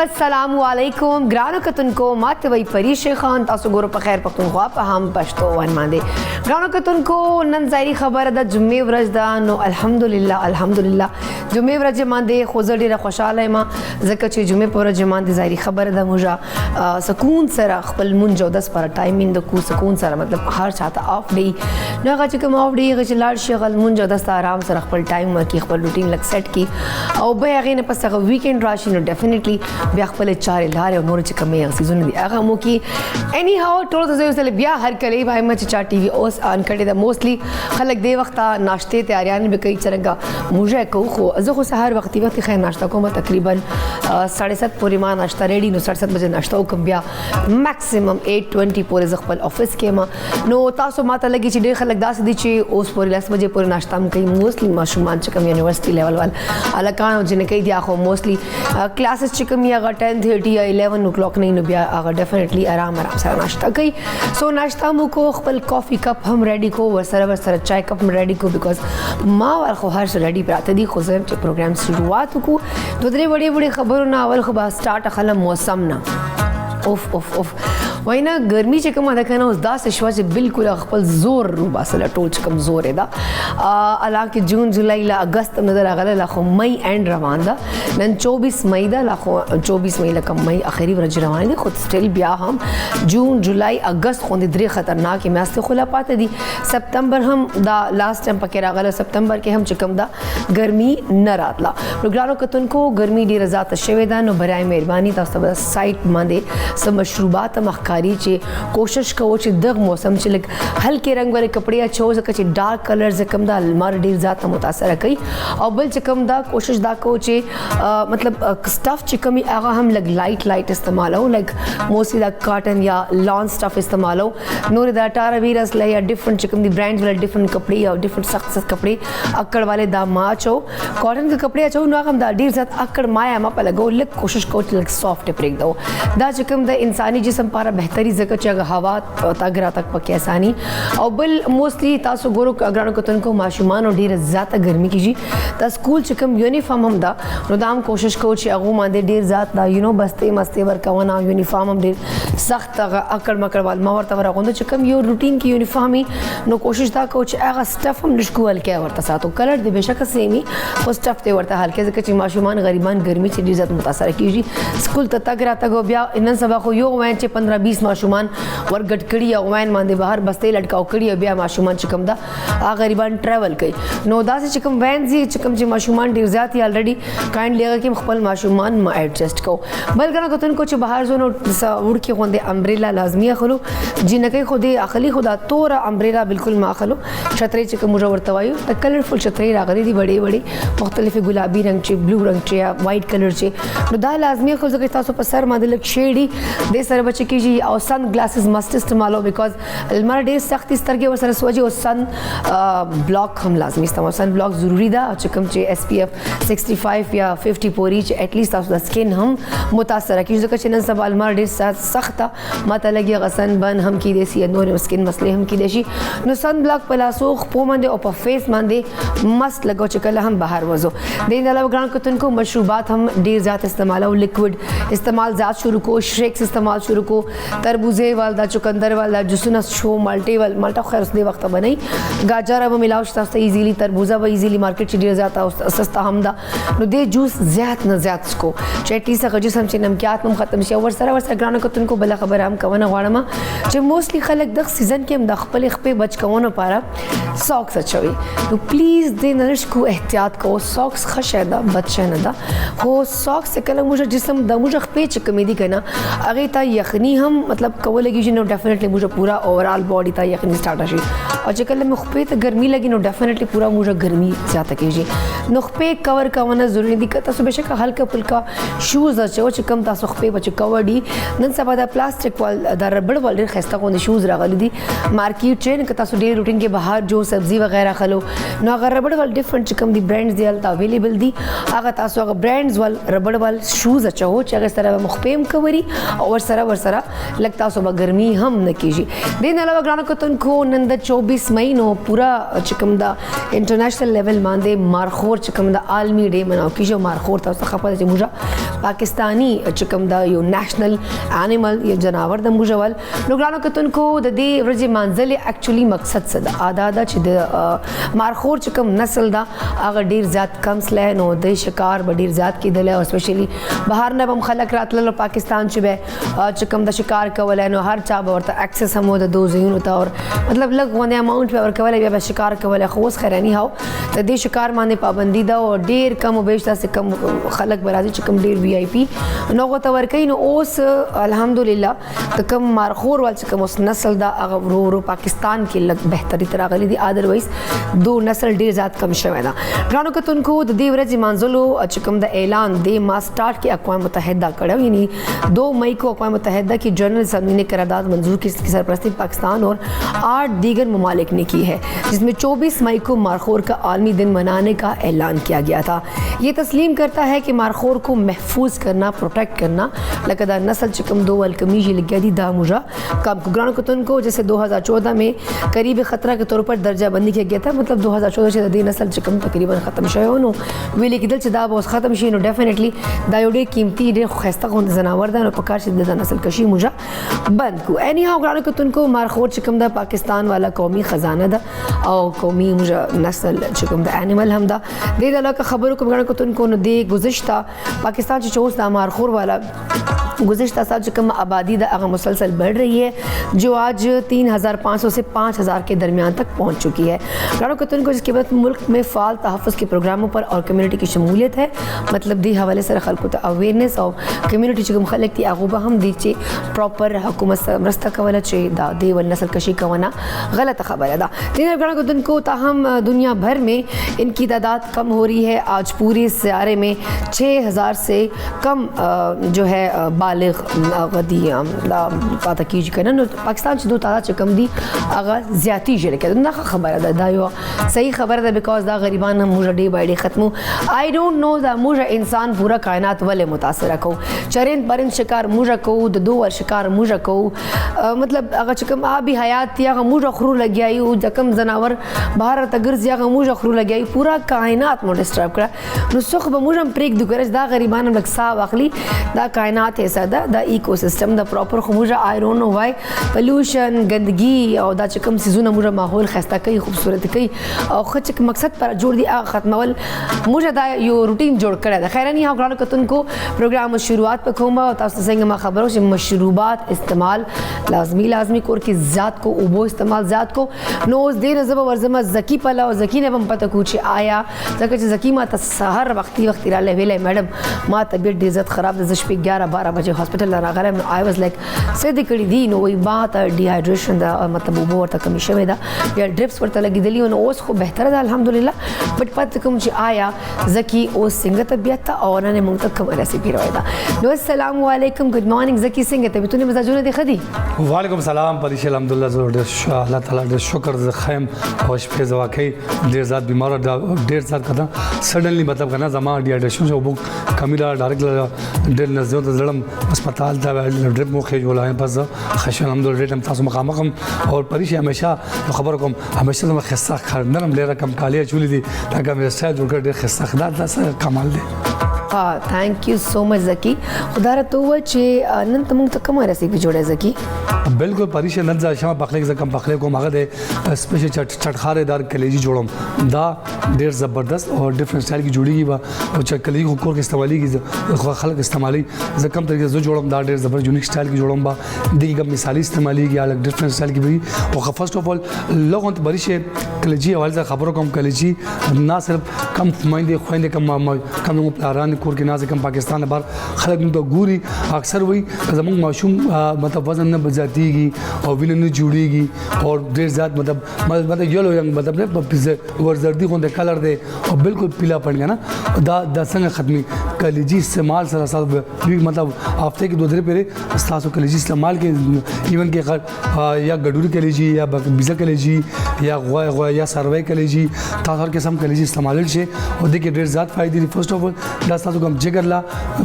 अस्सलामुअलैकुम ग्रानो कतुनको मातवई परीश खान तासु गोरो په خیر پختونخوا په هم پښتو ون باندې ग्रानो कतुनको نن ظاهري خبره ده جمعې ورځ ده نو الحمدلله جمعې ورځ باندې خو زه ډیره خوشاله یم ځکه چې جمعې په ورځ باندې ظاهري خبره ده موږ سکون سره خپل مونږ او 10 پر ټایمینګ د کو سکون سره مطلب هر چاته اف دی نو هغه چې کوم اف دی هغه چې لاړ شي غل مونږ 10 آرام سره خپل ټایم ورکی خپل روټین لک سیټ کی او به هغه نه پس هغه ویکند راشي نو ډیفینیټلی بیا خپل چارې لارې او نور چې کمې سيزونه دي هغه مو کې اني هاو ټول د زوی بیا هر کله وای مچ چا ټي وي اوس ان کړي دا موستلی خلک دی وخت ناشته تیاریان به کوي څنګه موږه کو خو زه خو سحر وختي خیر ناشته کوم تقریبا 7:30 پورې ما ناشته ریډي نو 7:30 بجې ناشته کوم بیا میکسیمم 8:20 پورې ز خپل افیس کې ما نو تاسو ماته لګي چې ډېر خلک داسې دي چې اوس پورې 10 بجې پورې ناشته هم کوي موستلی ماشومان چې کوم یونیورسيټي لیول ول الکان او جن کوي دی خو موستلی کلاسز چې کوم یا 10:30 یا 11 o'clock نه نو بیا هغه ډیفینیټلی آرام سره ناشته کوي سو ناشته مو کو خپل کافي کپ هم ریډي کو ورسره چای کپ هم ریډي کو بیکاز ما ور خو هر څه ریډي پراته دي خو زم چې پروګرام شروعات کو دوه درې وړي خبرونه اول خو با سٹارټ خلم موسم نه اوف وینا ګرمي چې کومه ده کنه اوس داسې شوه چې بالکل خپل زور رو باسل ټول چې کوم زور ده حالانکه جون جولای لا اگست نظر غله لا خو مئی اینڈ روان ده نن 24 مئی ده لا خو 24 مئی لکه مئی اخري ورځ روان دي خو سټیل بیا هم جون جولای اگست خو درې خطرناک میاشتې خلا پاتې دي سپتمبر هم دا لاست ټایم پکې راغله سپتمبر کې هم چې کوم ده ګرمي نه راتله پروګرامو کتونکو ګرمي ډیره زیاته شوې ده نو برای مهرباني تاسو به سایت باندې سم مشروبات مخکاری چې کوشش کوو چې دغه موسم چې لګ هلکې رنگ ور کپڑے اچو ځکه چې ډارک کلرز کم دا المار ډیر ذات متاثر کوي او بل چې کم دا کوشش دا کوو چې مطلب سټف چې کمی هغه هم لګ لایټ استعمالو لګ موسی دا کاټن یا لان سټف استعمالو نور دا 18 ویرس لا یا ډیفرنٹ چې کم دی برانډز ول ډیفرنٹ کپڑے او ډیفرنٹ سخت کپڑے اکڑ والے دا ماچو کاټن کے کپڑے اچو نو هم دا ډیر ذات اکڑ مایا ما په لګو لګ کوشش کوو چې لګ سافټ پریک دو دا چې کم د انساني جسم لپاره بهتري ځکه چې هوا تګ را تک پکې اساني او بل موستلی تاسو ګورو اګرانو کتونکو ماشومان او ډیر زیاته ګرمي کیږي دا سکول چې کوم یونیفارم هم دا نو دا هم کوشش کوو چې هغه باندې ډیر زیات دا بسته مسته ورکونه یونیفارم هم ډیر سخت اکړ مکړ وال ما ورته ورغوند چې کوم یو روټین کې یونیفارمي نو کوشش دا کوو چې هغه سټف هم نشکول کې ورته ساتو کلر دی بشک سیمي خو سټف ته ورته حل کې ځکه چې ماشومان غریبان ګرمي چې ډیر زیات متاثر کیږي سکول ته تګ را تګ بیا نن سبا خو یو وین چې 15-20 ماشومان ورګټ کړي او وین باندې بهر بستې لټکاو کړي بیا ماشومان چې کوم دا غریبان ټریول کوي نو دا چې کوم وین زی چې کوم چې ماشومان ډیر زیات الریډي کایند لګه کې خپل ماشومان ما ایڈجسټ کو بل کنه کوتن کو چې بهر زونو وړ کې غوندې امبریلا لازمي اخلو جنکه خو دې اخلي خدا تور امبریلا بالکل ما اخلو چھتری چې کوم ورته وایو د کلرفل چھتری راغلي دي وړي مختلفه ګلابي رنگ چې بلو رنگ چې یا وایټ کلر چې نو دا لازمي خو ځکه تاسو په سر باندې لک شیډي د سره بچ کیږي او سن گلاسز مست استعمالو بیکاز المر ډیر سخت سترګې ورسره سوځي او سن بلاک هم لازمي استعمال سن بلاک ضروری ده چې کوم چې اس پی اف 65 یا 50 پورې چې اټ لیست تاسو د سکین هم متاثر کیږي ځکه چې نن سبا المر ډیر سخت ماته لګي غسن بن هم کې دي سي نور سکین مسلې هم کې دي شي نو سن بلاک په لاسو خپو باندې او په فیس باندې مست لګو چې کله هم بهر وځو د دې علاوه ګران کتونکو مشروبات هم ډیر زیات استعمالو لیکوډ استعمال زیات شروع کو شیکس استعمال شروع کو تربوزه والدا چکندر والدا جوسونه شو مالټا خیر اوس دی وخت بنئ گاجر به ملاو شته تاسو ایزیلی تربوزه به ایزیلی مارکیټ چې ډیر زیات او سستا هم ده نو دې جوس زیات نه زیات کو چټي څخه جوس هم چې نمکیات هم ختم شي ور سره ګرانو کتونکو بل خبر هم کوونه غواړم چې موستلی خلک د سیزن کې هم د خپل خپې بچ کوونه لپاره ساکس اچوي نو پلیز دې نرش کو احتیاط کو ساکس خشه ده بچ نه ده خو ساکس کله موږ جسم د موږ خپې چې کمی دي کنه هغه ته یخنی هم مطلب کولګي نو ډیفینیټلی موږ پورا اوورال باډي ته یخنی سٹارټ شي او چې کله مخ په ته ګرمي لګي نو ډیفینیټلی پورا موږ ګرمي زیاته کیږي نو خپې کور کاونه ضروری دي که تاسو بشک هلکا پلکا شوز اچو چې کم تاسو خپې بچ کوډي نن سبا د پلاستیک وال د ربړ وال ډیر خسته غوند شوز راغلي دي مارکیټ چین که تاسو ډیر روټین کې بهر جو سبزی وغیرہ خلو نو هغه ربړ وال ډیفرنٹ چې کم دي برانډز دی الته اویلیبل دي هغه تاسو هغه برانډز وال ربړ وال شوز اچو چې هغه سره مخ پېم کوي او ور سره لګ تاسو به ګرمي هم نه کیږي د نه علاوه ګرانو کتونکو نن د 24 24 मई नो पूरा चिकम दा इंटरनेशनल लेवल मांदे मारखोर चिकम दा आलमी डे मनाओ की जो मारखोर था उसका खपत मुझा पाकिस्तानी चिकम दा यो नेशनल एनिमल ये जनावर द मुजवल लोगरानो के तुनको द दे रजे मंजिल एक्चुअली मकसद सदा आदा च मारखोर चिकम नस्ल दा अगर ढेर ज़्यादा कम स्लह नो दे शिकार बडीर ज़्यादा की दल और स्पेशली बाहर न बम खलक रात लो पाकिस्तान चुबे चिकम दा शिकार कवल है नो हर चाब और एक्सेस हम होता दो जहून होता और मतलब लग वन अमाउंट पे और कवल है शिकार कवल है खोस खैरानी हाउ तो दे शिकार माने पाबंदी दा और ढेर कम बेचता से कम खलक बराजी चिकम ढेर VIP नौगो तवर कहीं नो ओस अल्हम्दुलिल्लाह तो कम मारखोर वाल चिकम उस नस्ल दा अगर रो पाकिस्तान के लग बेहतरी तरह गली दी अदरवाइज दो नस्ल ढेर ज़्यादा कम शवेदा रानो के तुनको देवरज मंजलो चिकम दा ऐलान दे मा स्टार्ट के अक़वाम मुत्तहिदा कड़ा यानी 2 मई को अक़वाम मुत्तहिदा की जनरल असम्बली ने करारदाद मंजूर की सरपरस्ती पाकिस्तान और 8 दीगर ममालिक ने की है जिसमें 24 मई को मारखोर का आलमी दिन मनाने का ऐलान किया गया था। ये तस्लीम करता है कि मारखोर को महफूज करना प्रोटेक्ट करना लकदा नस्ल चिकम दो अलकमीजी लग्या दी दामुजा कम कुगरान कुतन को जैसे 2014 में करीब ख़तरा के तौर पर दर्जा बंदी किया गया था मतलब 2014 से दी नस्ल चिकम तकरीबन ख़त्म शो वेली की दिल से दाब ख़त्म शी नो डेफिनेटली दायोडे कीमती डे खस्ता को जनावर दा पकार से नस्ल कशी मुजा बंद को एनी हाउ ग्रानो को तुनको मारखोर चिकम दा पाकिस्तान वाला कौमी ख़जाना दा और कौमी मुजा नस्ल चिकम दा एनिमल हम दा दे दला का खबरों को ग्रानो को तुनको न दे गुज़िश्ता पाकिस्तान से चोस दा मारखोर वाला गुज़िश्ता साल चिकम आबादी दा अगर मुसलसल बढ़ रही है जो आज 3500 से 5000 के दरमियान तक पहुँच चुकी है। रानो कतन को जिसके बाद मुल्क में फ़ाल तहफ़्फ़ुज़ के प्रोग्रामों पर और कम्यूनिटी की शमूलियत है मतलब दी हवाले से खल्क़ अवेयरनेस और कम्यूनिटी चिकम खलक ती आगूबा हम दी चे प्रॉपर हुकूमत रस्ता कवला चे दा दे व नस्ल कशी कवना गलत खबर अदा रानो कतन को ताहम दुनिया भर में इनकी तादाद कम हो रही है। आज पूरे सियारे में 6000 से कम जो है बालिग गदी पता कीजिए करना पाकिस्तान से दो तादाद चिकम दी अगर ज़्यादा जल के ना खबर है दायो सही खबर है बिकॉज दा गरीबान हम मुझे डे बाई डे ख़त्म आई डोंट नो दा मुझे इंसान पूरा कायनात वाले मुतासर को चरिंद परिंद शिकार मुझे को दो और शिकार मुझे को मतलब अगर चिकम आ भी हयात या मुझे खरू लग गया यू जकम जनावर बाहर तगर या मुझे खरू लग गया पूरा कायनात में डिस्टर्ब करा नुसख मुझे ब्रेक दुकरज दा गरीबान हम लग सा वाकली दा कायनात है सदा दा इकोसिस्टम दा प्रॉपर मुझे I don't know why pollution गंदगी और दा चिकम सीजूना मुझे माहौल खस्ता कई खूबसूरत कई और ख़ुद मकसद पर जोड़ दिया ख़त्मवल मुझे दा यो रूटीन जोड़ कर खैर नहीं हाँ कतन को प्रोग्राम शुरुआत पर खूबा और तसेंगे माँ खबरों से मशरूबात इस्तेमाल लाजमी कोर की ज़ात को उबो इस्तेमाल ज़ात को नोज दे नजब वर्जमा जकी पला और जकी ने बम पता कुछ आया जकी माँ तसहर वक्ती वेले मैडम माँ तबीयत डिज़त ख़राब जश पे 11-12 बजे हॉस्पिटल लगा में आई वाज लाइक सीधी कड़ी दी नो वही बात डिहाइड्रेशन दा मतलब उबो और कमी शवे दा या ड्रिप्स पर लगी दिली और ओस को बेहतर था अल्हम्दुलिल्लाह बट पत को मुझे आया जकी ओस सिंह तबीयत था और उन्होंने मुंह तक कमर ऐसे भी रोया नो अस्सलाम वालेकुम गुड मॉर्निंग जकी सिंह तबीयत तूने मजाजूने देखा दी वालेकुम सलाम परिश अल्हम्दुलिल्लाह ज़रूर अल्लाह ताला दे शुक्र खैम होश पे वाकई देर ज़्यादा बीमार देर ज़्यादा करना सडनली मतलब करना जमा डिहाइड्रेशन से वो कमी ला डायरेक्ट देर नज़दीक तो जड़म अस्पताल था ड्रिप मुखे जो लाए बस खश अल्हम्दुलिल्लाह हम तासु मकाम और परिश हमेशा खबर को हमेशा तो खस्सा नरम ले रकम कालिया चुली थी ताकि मेरे साथ जुड़कर दे खस्सा खदा था कमाल दे हाँ थैंक यू सो मच जकी खुदा तो चे नन तम तक कम रेसिपी जोड़े जकी बिल्कुल परिश नजा शमा पखले के कम पखले को मगद स्पेशल चटखारेदार कलेजी जोड़म दा देर ज़बरदस्त और डिफरेंट स्टाइल की जुड़ी बा और कलेजी को कोर के इस्तेमाली की खलक इस्तेमाली कम तरीके से जोड़म दा देर ज़बर यूनिक स्टाइल की जोड़म बा दी कम मिसाली इस्तेमाली की अलग डिफरेंट स्टाइल की भी और फर्स्ट ऑफ ऑल लोगों तो परिश कलेजी हवाले से खबरों कम कलेजी ना सिर्फ कम खुमाइंदे खुआइंदे कम लोगों प्यारान कोर के ना से कम पाकिस्तान बार खलक तो गोरी अक्सर वही जमंग माशूम मतलब वजन न बजाती की और विन न जुड़ेगी और देर ज़्यादा मतलब येलो रंग मतलब वर्जर्दी को दे कलर दे और बिल्कुल पीला पड़ गया ना दा संग ख़त्मी कलेजी इस्तेमाल सर मतलब हफ्ते की 2 दिन पहले सासो कलेजी इस्तेमाल के इवन के या गडूरी कलेजी या बीजा कलेजी या सरवाई कलेजी तार किस्म कलेजी इस्तेमाल से और देखिए देर ज़्यादा फ़ायदे first of all تاسو کوم جګر لا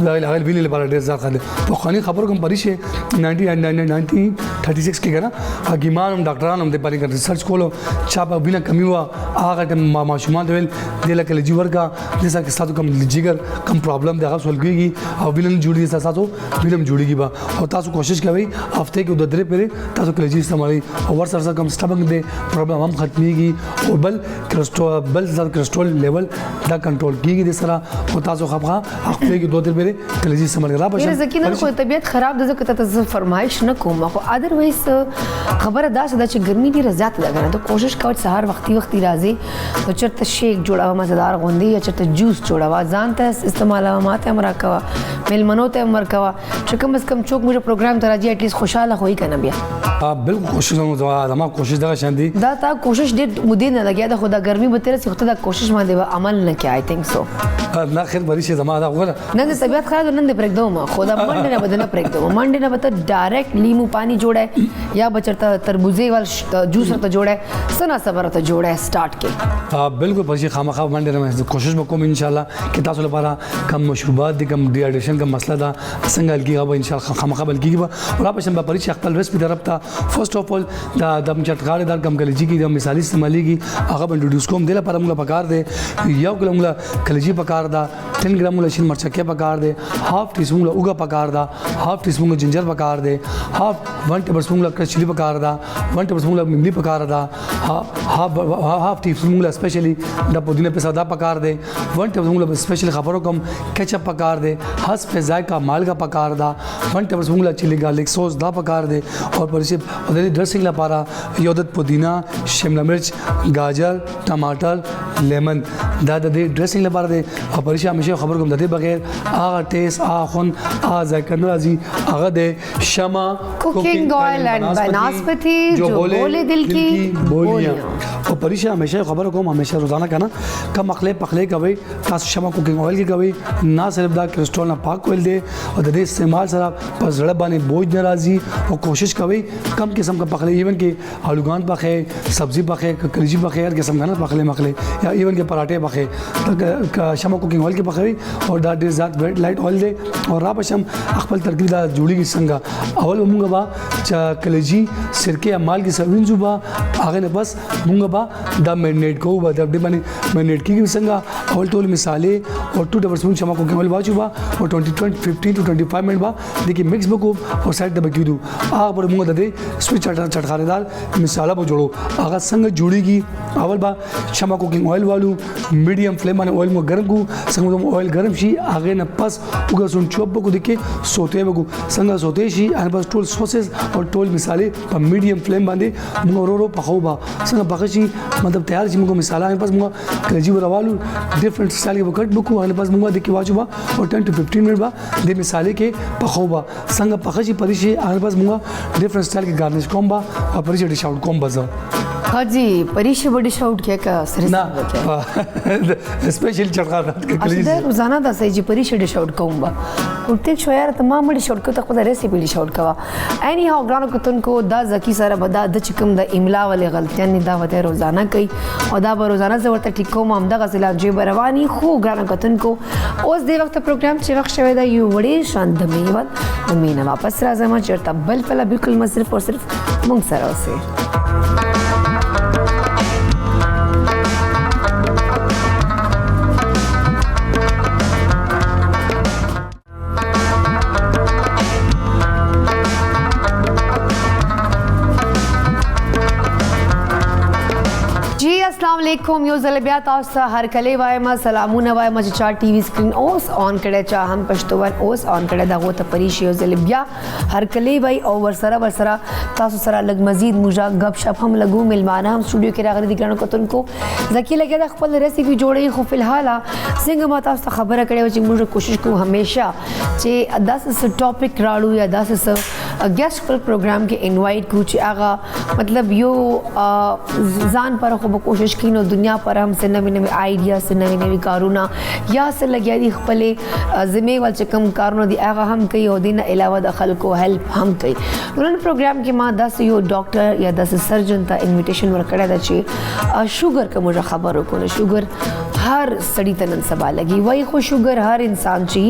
هغه ویلې لپاره ډېر ځای خاله په خاني خبرو کوم پریشه 1936 کې کنه حکیمان هم ډاکټران هم د پاره ریسرچ کولو چا په وینه کمی وا هغه ټیم ماشومان ویل د لکه لجی ورکا د سکه تاسو کوم جګر کوم پرابلم دی هغه سول کیږي او وینن جوړي تاسو وینم جوړيږي با او تاسو کوشش کوئ هفته کې 2 درې پرې تاسو کلیجی استعمالي او ور سره کوم سټمک دی پرابلم هم ختميږي او بل کلسترول لیول دا کنټرول کیږي د سره او تاسو خپغه هفته کې 2 درې پرې کلیجی استعمال را بشه ځکه خو طبيعت خراب د زکه ته فرمایش نه کوم خو اذرویز خبره دا چې ګرمي ډیره زیات ده ته کوشش کوئ سهار وختي راځي نو چرته شیک جوړاوه مزدار غوندي یا چرته جوس جوړاوه ځان ته استعمالوه ماته امر کوا ملمنو ته امر کوا چې کم از کم چوک مجھے پروګرام ته راځي اټلیست خوشاله ہوئی کنه بیا بالکل کوشش زما کوشش دا شاندي دا تا کوشش ډېر مودې نه لګیا د خدا ګرمي به تیر څخه دا کوشش باندې عمل نه کوي آی تھنک سو نه خیر بری شي زما دا وګوره نن د طبيعت خراب نن د پرېږدم خدا منډه نه بدنه پرېږدم منډه نه به ډایرکټ لیمو پانی جوړه یا بچرته تربوزي ول جوس ته جوړه سنا صبر ته جوړه سٹارټ کې بالکل پرشي خامخا منډه نه کوشش وکوم ان شاء الله کې تاسو لپاره کم مشروبات دي کم ډیهایډریشن کا مسله دا څنګه لګي غو ان شاء الله خامخا بلکې به اور په شنبه پرشي خپل ریسپی طرف ته فرست اف اول دا د چټکار دار کم کلیجی کی د مثالی استعماليږي هغه انټروډیوس کوم دله پر موږ پکار دی یو ګلم کلیجی پکار دا 10 ګرام لشین مرچکه پکار دی هاف ټی سپون اوګه پکار دا هاف ټی سپون جنجر پکار دی هاف 1 ټیبل سپون کچلی پکار دا 1 ټیبل سپون مملی پکار دا هاف ټی سپون سپیشلی د پودینه په صدا پکار دی 1 ټیبل سپون سپیشلی خبرو کم کیچپ پکار دی حس په ذائقہ مالګه پکار دا 1 ټیبل سپون چلی گارلک سوس دا پکار دی اور پرشي د ډریسنګ لپاره یو د پودینه شملا مرچ گاجر ټماټر لیمن دا د ډریسنګ لپاره دی او پرشي همیشه خبر کوم د دې بغیر هغه ټیس اخون ذائقہ ناراضي هغه د شمع cooking oil and बनस्पति जो बोले दिल की बोलियां او پرشي همیشه خبر کوم همیشه روزانه کنه کم اخلي پخلي کوي تاسو شمع کوکینګ آئل کې کوي نه صرف دا کریسټرول نه پاک ویل دی او د دې استعمال سره په زړه باندې بوج ناراضي او کوشش کوي کم قسم کا پخلي ایون کې آلوګان پخې سبزی پخې کلیجی پخې هر قسم غنه پخلي مخلي یا ایون کې پراټه پخې شمع کوکینګ آئل کې پخوي او دا ډیر زیات ویټ لایټ آئل دی او را بشم خپل ترکیب دا جوړیږي څنګه اول موږ با کلیجی سرکه مال کې سوینځو با هغه نه بس موږ با دا میرینیټ کوو با د دې باندې میرینیټ کیږي څنګه اول ټول مثالې او 2 ټیبل سپون شمع کوکینګ آئل واچو با او 15 to 25 منټ با دغه مکس وکړو او سایډ ته بکیدو هغه پر موږ د دې سویچ چټخارهدار مثاله به جوړو هغه څنګه جوړیږي اول با شمع کوکینګ آئل والو میډیم فلیم باندې آئل مو ګرم کو څنګه آئل ګرم شي هغه نه پس وګورئ چوب کو دکې سوته وګو څنګه سوته شي ان پس ټول سوسز او ټول مثالې په میډیم فلیم باندې موږ ورو پخو با څنګه پخشي مطلب تیار شي موږ مثاله ان پس موږ کلیجی ورالو ډیفرنٹ سټایل کې وکټ بکو ان پس موږ دکې واچو با او 10 to 15 منټ با د مثالې کې پخو با څنګه پخشي پرشي ان پس موږ ډیفرنٹ سټایل کې گارنش کوم با او پرشي ډیش آؤٹ کوم بزو हाजी परीक्षा बड़ी शाउट क्या का सर ना स्पेशल चटका अच्छा रोजाना दा सही जी परीक्षा डी शाउट कहूंगा उठते छो यार तमाम बड़ी शाउट को तक पता रेसिपी डी शाउट कवा एनी हाउ ग्रानो को तुनको दा जकी सारा बदा द चिकम दा इमला वाले गलतियां नि दा वते रोजाना कई और दा रोजाना से वर्त टिको मामदा गसला जे बरवानी खो ग्रानो को तुनको उस दे वक्त प्रोग्राम चे वक्त शवे दा यू बड़ी शांत दमीवत अमीना वापस राजमा चरता बल पला बिल्कुल सिर्फ और सिर्फ मुंग सरा से अस्सलाम वालेकुम यो ज़लबिया तासा हर कले वाय मा सलामून वाय मा चा टीवी स्क्रीन ओस ऑन करे चा हम पश्तोवन ओस ऑन करे दा त परिश यो ज़लबिया हर कले वाय और वरसरा तासु सरा लग मजीद मुजा गपशप हम लगू मिलमाना हम स्टूडियो के रागरी दिखणो को तुनको जकी लगे दा खपल रेसिपी जोड़े खो फिलहाल सिंग मा तास खबर करे व मुझे कोशिश को हमेशा चे 10 टॉपिक राड़ू या 10 गेस्ट पर प्रोग्राम के इनवाइट कुछ आगा मतलब यो जान पर खूब कोशिश की नो दुनिया पर हम से नवे नवे आइडिया से नवे नवे कारूना या से लगे दी खपले जिम्मे वाल चकम कारूना दी आगा हम कई और दिन अलावा दखल को हेल्प हम कई उन्होंने प्रोग्राम के मां 10 यो डॉक्टर या 10 सर्जन था इन्विटेशन वर कड़ा दा शुगर का मुझे खबर को न शुगर हर सड़ी तनन सबा लगी वही खो शुगर हर इंसान ची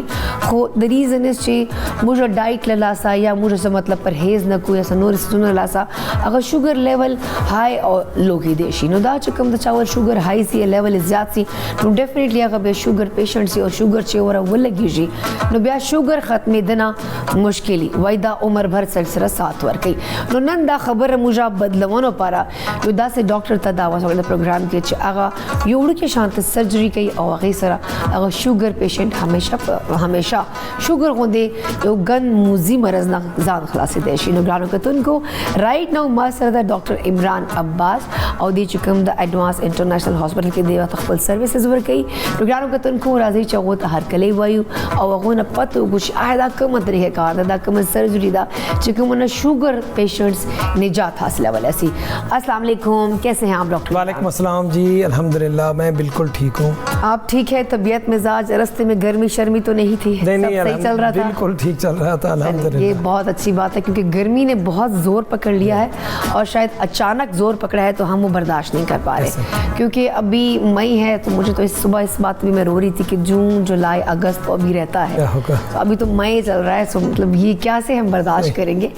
खो द रीज़न इस ची मुझे डाइट ललासा या मुझे से मतलब परहेज़ न को या सनोर सुन लासा अगर शुगर लेवल हाई और लो की देशी नो दा चकम द चावल शुगर हाई सी लेवल ज़्यादा सी नो डेफिनेटली अगर बे शुगर पेशेंट सी और शुगर चे और वो लगी जी नो ब्या शुगर ख़त्म देना मुश्किल वायदा उम्र भर सिलसिला 7 वर कई नो नंदा खबर मुझे बदलवानो पारा यो दा से डॉक्टर ता दावा सो प्रोग्राम के आगा योड़ के शांत सर्जरी कई और आगे सरा अगर शुगर पेशेंट हमेशा शुगर होंदे यो गन मुजी मरज ना जान खलासी देशी नो ग्रानो के तुनको राइट नाउ मास्टर द डॉक्टर इमरान अब्बास और दी चुकम द एडवांस इंटरनेशनल हॉस्पिटल के देवा तखपल सर्विसेज वर कई ग्रानो के तुनको राजी चगोत हर कले वायु और अगोन पतो कुछ आयदा कम तरीके का दा कम सर्जरी दा चुकम न शुगर पेशेंट्स निजात हासिल वाले सी। अस्सलाम वालेकुम, कैसे हैं आप डॉक्टर? वालेकुम अस्सलाम जी, अल्हम्दुलिल्लाह मैं बिल्कुल ठीक हूँ। आप ठीक है? तबीयत मिजाज रास्ते में गर्मी शर्मी तो नहीं थी? नहीं, सब सही चल रहा था? बिल्कुल ठीक चल रहा था अल्हम्दुलिल्लाह। ये बहुत अच्छी बात है क्योंकि गर्मी ने बहुत ज़ोर पकड़ लिया है और शायद अचानक ज़ोर पकड़ा है तो हम वो बर्दाश्त नहीं कर पा रहे क्योंकि अभी मई है तो मुझे तो इस सुबह इस बात भी मैं रो रही थी कि जून जुलाई अगस्त तो अभी रहता है तो अभी तो मई चल रहा है, सो मतलब ये क्या से हम बर्दाश्त करेंगे।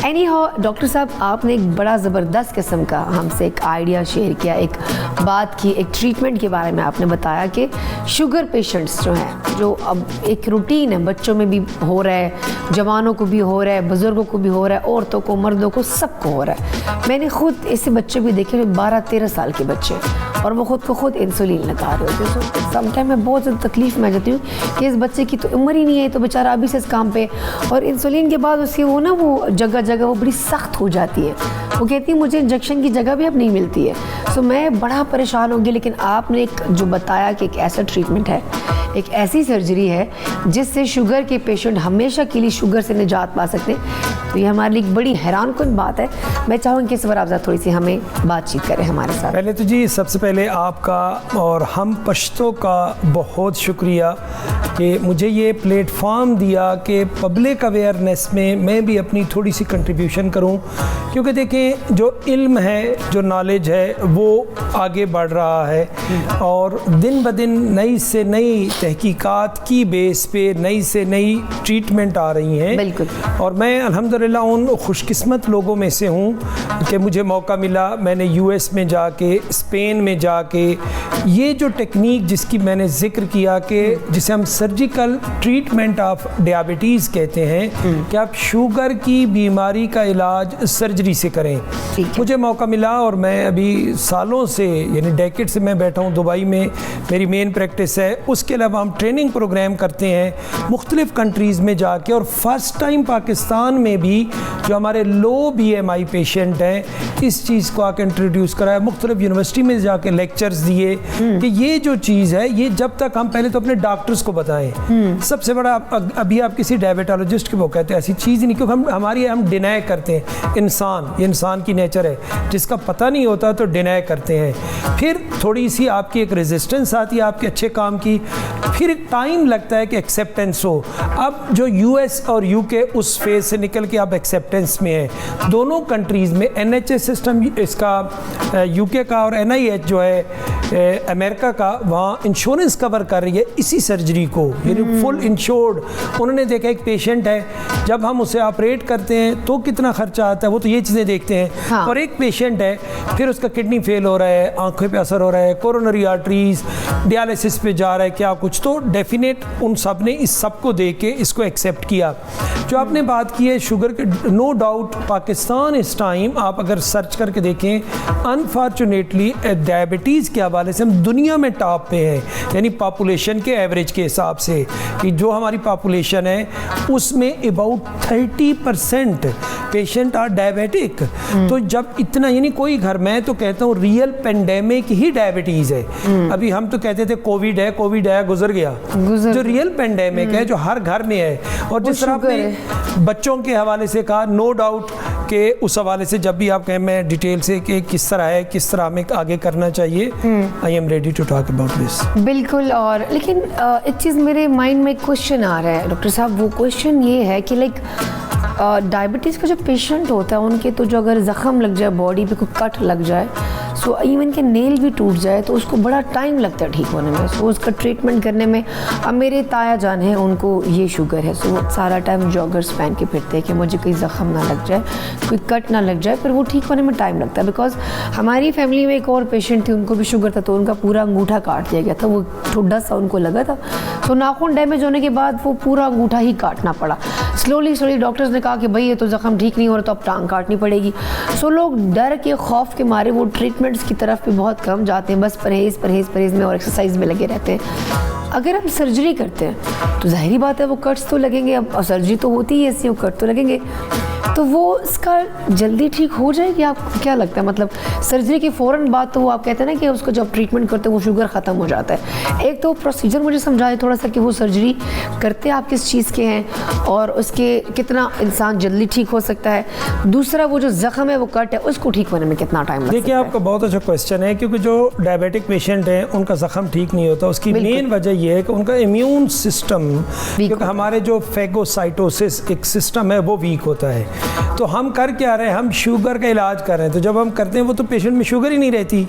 एनी हाउ डॉक्टर साहब, आपने एक बड़ा ज़बरदस्त किस्म का हमसे एक आइडिया शेयर किया, एक बात की, एक ट्रीटमेंट के बारे में आपने बताया कि शुगर पेशेंट्स जो हैं, जो अब एक रूटीन है, बच्चों में भी हो रहा है, जवानों को भी हो रहा है, बुज़ुर्गों को भी हो रहा है, औरतों को, मर्दों को, सबको हो रहा है। मैंने खुद ऐसे बच्चे भी देखे 12-13 साल के बच्चे और वो खुद को खुद इंसुलिन लगा रहे होते हैं। सो समटाइम मैं बहुत ज़्यादा तकलीफ़ में आ जाती हूँ कि इस बच्चे की तो उम्र ही नहीं है, तो बेचारा अभी से इस काम पे, और इंसुलिन के बाद उसकी वो ना वो जगह जगह वो बड़ी सख्त हो जाती है। वो कहती है मुझे इंजेक्शन की जगह भी अब नहीं मिलती है। सो मैं बड़ा परेशान होंगी, लेकिन आपने एक जो बताया कि एक ऐसा ट्रीटमेंट है, एक ऐसी सर्जरी है जिससे शुगर के पेशेंट हमेशा के लिए शुगर से निजात पा सकते हैं, तो ये हमारे लिए एक बड़ी हैरानकुन बात है। मैं चाहूँगी कि इस बार आप थोड़ी सी हमें बातचीत करें हमारे साथ। पहले तो जी सबसे पहले आपका और हम पश्तों का बहुत शुक्रिया कि मुझे ये प्लेटफॉर्म दिया कि पब्लिक अवेयरनेस में मैं भी अपनी थोड़ी सी कंट्रीब्यूशन करूं, क्योंकि देखें जो इल्म है, जो नॉलेज है, वो आगे बढ़ रहा है और दिन ब दिन नई से नई तहकीकात की बेस पे नई से नई ट्रीटमेंट आ रही हैं। बिल्कुल। और मैं अल्हम्दुलिल्लाह उन खुशकिस्मत लोगों में से हूँ कि मुझे मौका मिला, मैंने यूएस में जाके, स्पेन में जाके ये जो टेक्निक जिसकी मैंने जिक्र किया कि जिसे हम सर्जिकल ट्रीटमेंट ऑफ डायबिटीज़ कहते हैं कि आप शुगर की बीमारी का इलाज सर्जरी से करें, मुझे मौका मिला और मैं अभी सालों से यानी डेकेड से मैं बैठा हूँ दुबई में, मेरी मेन प्रैक्टिस है। उसके अलावा हम ट्रेनिंग प्रोग्राम करते हैं मुख्तलिफ़ कंट्रीज़ में जाके, और फर्स्ट टाइम पाकिस्तान में भी जो हमारे लो BMI पेशेंट हैं इस चीज़ को आके इंट्रोड्यूस कराया, मुख्तलिफ़ यूनिवर्सिटी में जाके लेक्चर्स दिए कि ये जो चीज़ है, ये जब तक हम पहले तो अपने डॉक्टर्स को बताएं। सबसे बड़ा अभी आप किसी डायबिटोलॉजिस्ट के वो कहते हैं ऐसी चीज़ नहीं, क्योंकि हम डिनाई करते हैं। ये इंसान की नेचर है, जिसका पता नहीं होता तो डिनाई करते हैं। फिर थोड़ी सी आपकी एक रेजिस्टेंस आती है आपके अच्छे काम की, फिर टाइम लगता है कि एक्सेप्टेंस हो। अब जो US और UK उस फेज से निकल के आप एक्सेप्टेंस में है। दोनों कंट्रीज़ में NHS सिस्टम इसका UK का और NIH जो है अमेरिका का, वहाँ इंश्योरेंस कवर कर रही है इसी सर्जरी को, यानी फुल इंश्योर्ड। उन्होंने देखा एक पेशेंट है, जब हम उसे ऑपरेट करते हैं तो कितना खर्चा आता है, वो तो ये चीज़ें देखते हैं। हाँ। और एक पेशेंट है, फिर उसका किडनी फेल हो रहा है, आंखों पे असर हो रहा है, कोरोनरी आर्टरीज, डायलिसिस पे जा रहा है, क्या कुछ, तो डेफिनेट उन सब ने इस सब को देख के इसको एक्सेप्ट किया। जो आपने बात की है शुगर के, नो डाउट पाकिस्तान इस टाइम आप अगर सर्च करके देखें, अनफॉर्चुनेटली डायबिटीज़ के हवाले से हम दुनिया में टॉप पे हैं, यानी पॉपुलेशन के एवरेज के हिसाब से कि जो हमारी पॉपुलेशन है उसमें अबाउट 30% पेशेंट आर डायबिटिक। तो जब इतना, यानी कोई घर, मैं तो कहता हूँ रियल पेंडेमिक ही डायबिटीज़ है। अभी हम तो कहते थे कोविड है गुजर गया। जो रियल पेंडेमिक है जो हर घर में है, और जिस तरह आपने बच्चों के हवाले से कहा, नो डाउट कि उस हवाले से जब भी आप कहें मैं डिटेल से कि किस तरह है, किस तरह हमें आगे करना चाहिए, I am ready to talk about this. बिल्कुल। और लेकिन एक चीज़ मेरे माइंड में क्वेश्चन आ रहा है डॉक्टर साहब, वो क्वेश्चन ये है कि लाइक डायबिटीज़ का जो पेशेंट होता है उनके तो जो अगर ज़ख़म लग जाए, बॉडी पे कोई कट लग जाए, सो इवन के नेल भी टूट जाए तो उसको बड़ा टाइम लगता है ठीक होने में। सो उसका ट्रीटमेंट करने में, अब मेरे ताया जान है उनको ये शुगर है, सो वो सारा टाइम जॉगर्स पहन के फिरते हैं कि मुझे कोई ज़ख़म ना लग जाए, कोई कट ना लग जाए, फिर वो ठीक होने में टाइम लगता है। बिकॉज हमारी फैमिली में एक और पेशेंट थी, उनको भी शुगर था, तो उनका पूरा अंगूठा काट दिया गया था, वो ठुड्डा सा उनको लगा था, सो नाखून डैमेज होने के बाद वो पूरा अंगूठा ही काटना पड़ा। स्लोली डॉक्टर्स ने कहा कि भाई ये तो ज़ख़म ठीक नहीं हो रहा, तो अब टांग काटनी पड़ेगी। सो लोग डर के, खौफ के मारे वो ट्रीटमेंट्स की तरफ भी बहुत कम जाते हैं, बस परहेज़ में और एक्सरसाइज में लगे रहते हैं। अगर हम सर्जरी करते हैं तो जाहिर बात है वो कट्स तो लगेंगे, अब सर्जरी तो होती है ऐसी, वो कट तो लगेंगे, तो वो इसका जल्दी ठीक हो जाएगी? आपको क्या लगता है? मतलब सर्जरी के फ़ौरन बाद तो वो आप कहते हैं ना कि उसको जब ट्रीटमेंट करते हैं वो शुगर ख़त्म हो जाता है। एक तो प्रोसीजर मुझे समझाए थोड़ा सा कि वो सर्जरी करते आप किस चीज़ के हैं और उसके कितना इंसान जल्दी ठीक हो सकता है, दूसरा वो जो ज़ख़म है, वो कट है, उसको ठीक होने में कितना टाइम लगता है? देखिए, आपका बहुत अच्छा क्वेश्चन है, क्योंकि जो डायबिटिक पेशेंट हैं उनका ज़ख़म ठीक नहीं होता, उसकी मेन वजह यह है कि उनका इम्यून सिस्टम, क्योंकि हमारे जो फेगोसाइटोसिस एक सिस्टम है वो वीक होता है। तो हम कर क्या रहे हैं, हम शुगर का इलाज कर रहे हैं, तो जब हम करते हैं वो तो पेशेंट में शुगर ही नहीं रहती।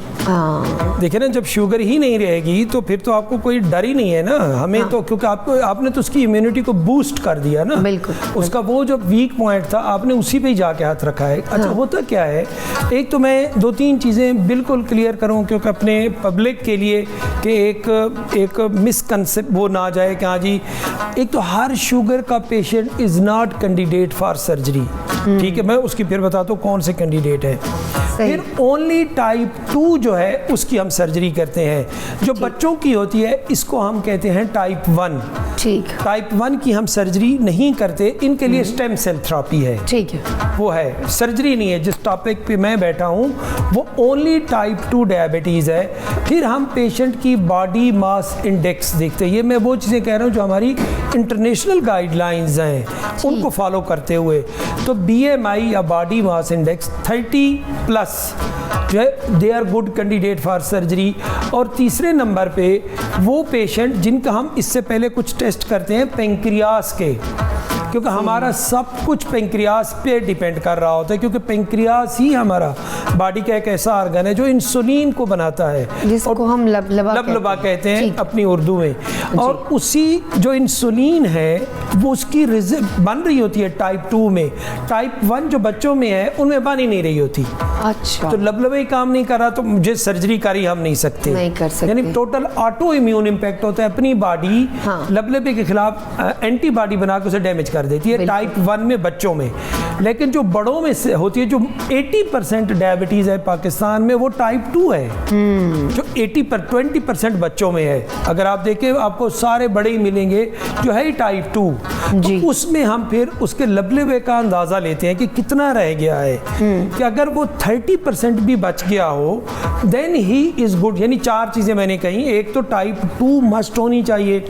देखिए ना, जब शुगर ही नहीं रहेगी तो फिर तो आपको कोई डर ही नहीं है ना हमें। तो क्योंकि आपने तो उसकी इम्यूनिटी को बूस्ट कर दिया ना, बिल्कुल। उसका वो जो वीक पॉइंट था आपने उसी पे ही जाके हाथ रखा है। अच्छा, होता क्या है, एक तो मैं 2-3 चीज़ें बिल्कुल क्लियर करूँ क्योंकि अपने पब्लिक के लिए कि एक मिसकंसेप्ट वो ना जाए कि हाँ जी, एक तो हर शुगर का patient is not candidate for surgery. ठीक है, मैं उसकी फिर बताता हूँ कौन से कैंडिडेट है। फिर ओनली टाइप 2 जो है उसकी हम सर्जरी करते हैं। जो बच्चों की होती है इसको हम कहते हैं टाइप 1। ठीक। टाइप 1 की हम सर्जरी नहीं करते, इनके लिए स्टेम सेल थेरेपी है। ठीक है, वो है, सर्जरी नहीं है। जिस टॉपिक पे मैं बैठा हूँ वो ओनली टाइप 2 डायबिटीज़ है। फिर हम पेशेंट की बॉडी मास इंडेक्स देखते हैं। ये मैं वो चीज़ें कह रहा हूँ जो हमारी इंटरनेशनल गाइडलाइंस हैं उनको फॉलो करते हुए। तो BMI या बॉडी मास इंडेक्स 30+ जो है, they are good candidate for surgery. और तीसरे नंबर पे वो पेशेंट जिनका हम इससे पहले कुछ टेस्ट करते हैं पेंक्रियास के, क्योंकि हमारा सब कुछ पेंक्रियास पे डिपेंड कर रहा होता है, क्योंकि पेंक्रियास ही हमारा बॉडी का एक ऐसा ऑर्गन है जो इंसुलिन को बनाता है, जिसको हम लबलबा कहते हैं अपनी उर्दू में। और उसी जो इंसुलिन है वो उसकी बन रही होती है टाइप 2 में। टाइप 1 जो बच्चों में है उनमें बन ही नहीं रही होती। अच्छा, तो लबलबे काम नहीं कर रहा तो मुझे सर्जरी करी हम नहीं सकते, नहीं कर सकते। यानी टोटल ऑटो इम्यून इम्पैक्ट होता है। अपनी बॉडी लबलबे के खिलाफ एंटीबॉडी बना के उसे डैमेज कर देती है टाइप 1 में बच्चों में। लेकिन जो बड़ों में से होती है, जो 80% डायबिटीज है पाकिस्तान में, वो टाइप 2 है। जो 20% बच्चों में है। अगर आप देखें आपको सारे बड़े ही मिलेंगे जो है टाइप 2। तो उसमें हम फिर उसके लबलबे का अंदाज़ा लेते हैं कि कितना रह गया है। कि अगर वो 30% भी बच गया हो देन ही इज़ गुड। यानी 4 चीज़ें मैंने कही। एक तो टाइप 2 मस्ट होनी चाहिए,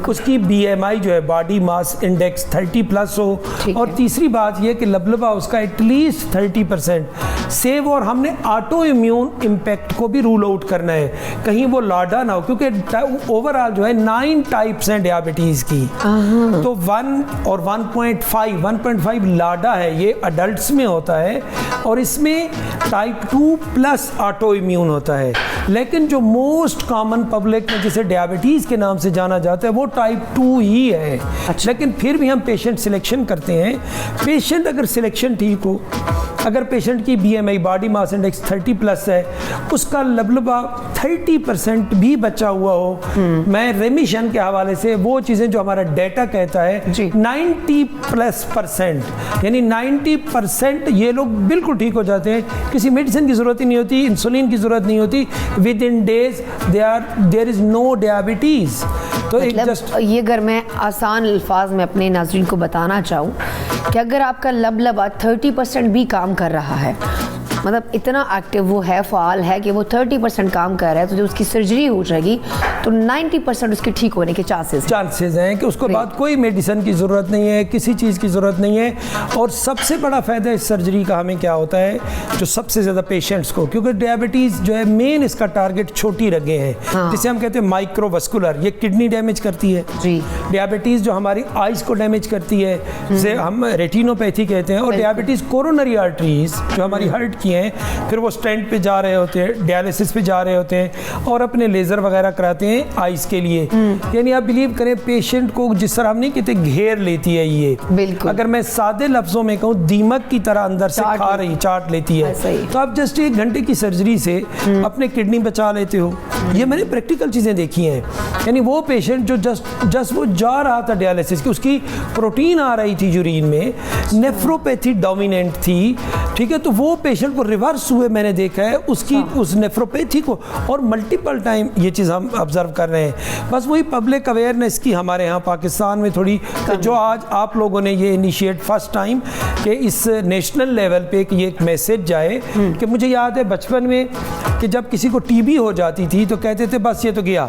उसकी BMI जो है बॉडी मास इंडेक्स 30+ हो। और तीसरी बात यह कि लबलबा उसका एटलीस्ट 30% सेव। और हमने ऑटो इम्यून इम्पैक्ट को भी रूल आउट करना है, कहीं वो लाडा ना हो, क्योंकि ओवरऑल जो है 9 टाइप्स हैं डायबिटीज़ की। तो 1 और 1.5 लाडा है, ये अडल्ट्स में होता है, और इसमें टाइप 2+ ऑटो इम्यून होता है। लेकिन जो मोस्ट कॉमन पब्लिक में जिसे डायबिटीज़ के नाम से जाना जाता है वो टाइप 2 ही है। लेकिन फिर भी हम पेशेंट सिलेक्शन करते हैं। पेशेंट अगर सिलेक्शन ठीक हो अगर पेशेंट की BMI बॉडी मास इंडेक्स 30 प्लस है, उसका लबलबा 30% भी बचा हुआ हो, मैं रेमिशन के हवाले से वो चीज़ें जो हमारा डेटा कहता है 90+% यानी 90% ये लोग बिल्कुल ठीक हो जाते हैं, किसी मेडिसिन की ज़रूरत ही नहीं होती, इंसुलिन की ज़रूरत नहीं होती, within days there is no diabetes. तो मतलब ये अगर मैं आसान अल्फाज में अपने नाज़रीन को बताना चाहूँ कि अगर आपका लबलबा 30% भी काम कर रहा है, मतलब इतना एक्टिव वो है, फ़ाल है कि वो 30% काम कर रहा है, तो जो उसकी सर्जरी हो जाएगी तो 90% उसके ठीक होने के चांसेस हैं कि उसको बाद कोई मेडिसिन की ज़रूरत नहीं है, किसी चीज़ की ज़रूरत नहीं है। और सबसे बड़ा फ़ायदा इस सर्जरी का हमें क्या होता है, जो सबसे ज़्यादा पेशेंट्स को, क्योंकि डायबिटीज़ जो है मेन इसका टारगेट छोटी रगें हैं, जिसे हम कहते हैं माइक्रोवस्कुलर, ये किडनी डैमेज करती है जी। डायबिटीज़ जो हमारी आइज़ को डैमेज करती है, जिसे हम रेटिनोपैथी कहते हैं। और डायबिटीज़ कोरोनरी आर्टरीज जो हमारी हार्ट की हैं, फिर वो स्टेंट पे जा रहे होते हैं, डायलिसिस पे जा रहे होते हैं और अपने लेज़र वगैरह कराते हैं आइज़ के लिए। यानी आप बिलीव करें, पेशेंट को जिस तरह हम नहीं कहते घेर लेती है ये, बिल्कुल अगर मैं सादे लफ्ज़ों में कहूँ, दीमक की तरह अंदर से खा रही, चाट लेती है। तो आप जस्ट 1 घंटे की सर्जरी से अपने किडनी बचा लेते हो। ये मैंने प्रैक्टिकल चीज़ें देखी हैं। यानी वो पेशेंट जो जस्ट वो जा रहा था डायलिसिस की, उसकी प्रोटीन आ रही थी यूरिन में, नेफ्रोपैथी डोमिनेंट थी, ठीक है, तो वो पेशेंट को रिवर्स हुए मैंने देखा है उसकी उस नेफ्रोपैथी को, और मल्टीपल टाइम ये चीज़ हम ऑब्जर्व कर रहे हैं। बस वही पब्लिक अवेयरनेस की हमारे यहाँ पाकिस्तान में थोड़ी, जो आज आप लोगों ने ये इनिशिएट फर्स्ट टाइम कि इस नेशनल लेवल पे ये एक मैसेज जाए कि मुझे याद है बचपन में कि जब किसी को टीबी हो जाती थी तो कहते थे बस ये तो गया।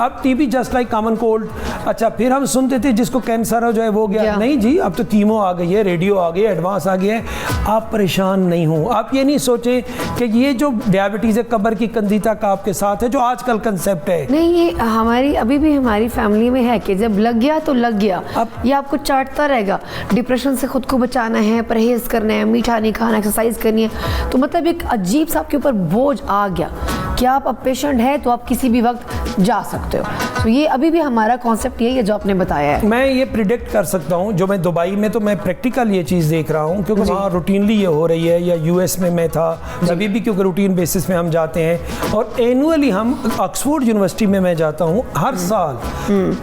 अब TB just like common cold. अच्छा, फिर हम सुनते थे जिसको कैंसर हो जाए वो गया। नहीं जी, अब तो कीमो आ गई है, रेडियो आ गई है, एडवांस आ गया है। आप परेशान नहीं हो, आप ये नहीं सोचें कि ये जो डायबिटीज़ है कब्र की कंधी तक आपके साथ है, जो आजकल कंसेप्ट है। नहीं, ये हमारी अभी भी हमारी फैमिली में है कि जब लग गया तो लग गया, अब ये आपको चाटता रहेगा। डिप्रेशन से खुद को बचाना है, परहेज करना है, मीठा नहीं खाना, एक्सरसाइज करनी है, तो मतलब एक अजीब सा आपके ऊपर बोझ आ गया कि आप अब पेशेंट है तो आप किसी भी वक्त जा सकते हो। तो ये अभी भी हमारा कॉन्सेप्ट यही है जो आपने बताया है। मैं ये प्रिडिक्ट कर सकता हूँ, जो मैं दुबई में तो मैं प्रैक्टिकल ये चीज़ देख रहा हूँ, क्योंकि वहाँ रूटीनली ये हो रही है, या US में मैं था अभी भी, क्योंकि रूटीन बेसिस में हम जाते हैं। और एनुअली हम ऑक्सफोर्ड यूनिवर्सिटी में मैं जाता हूँ हर साल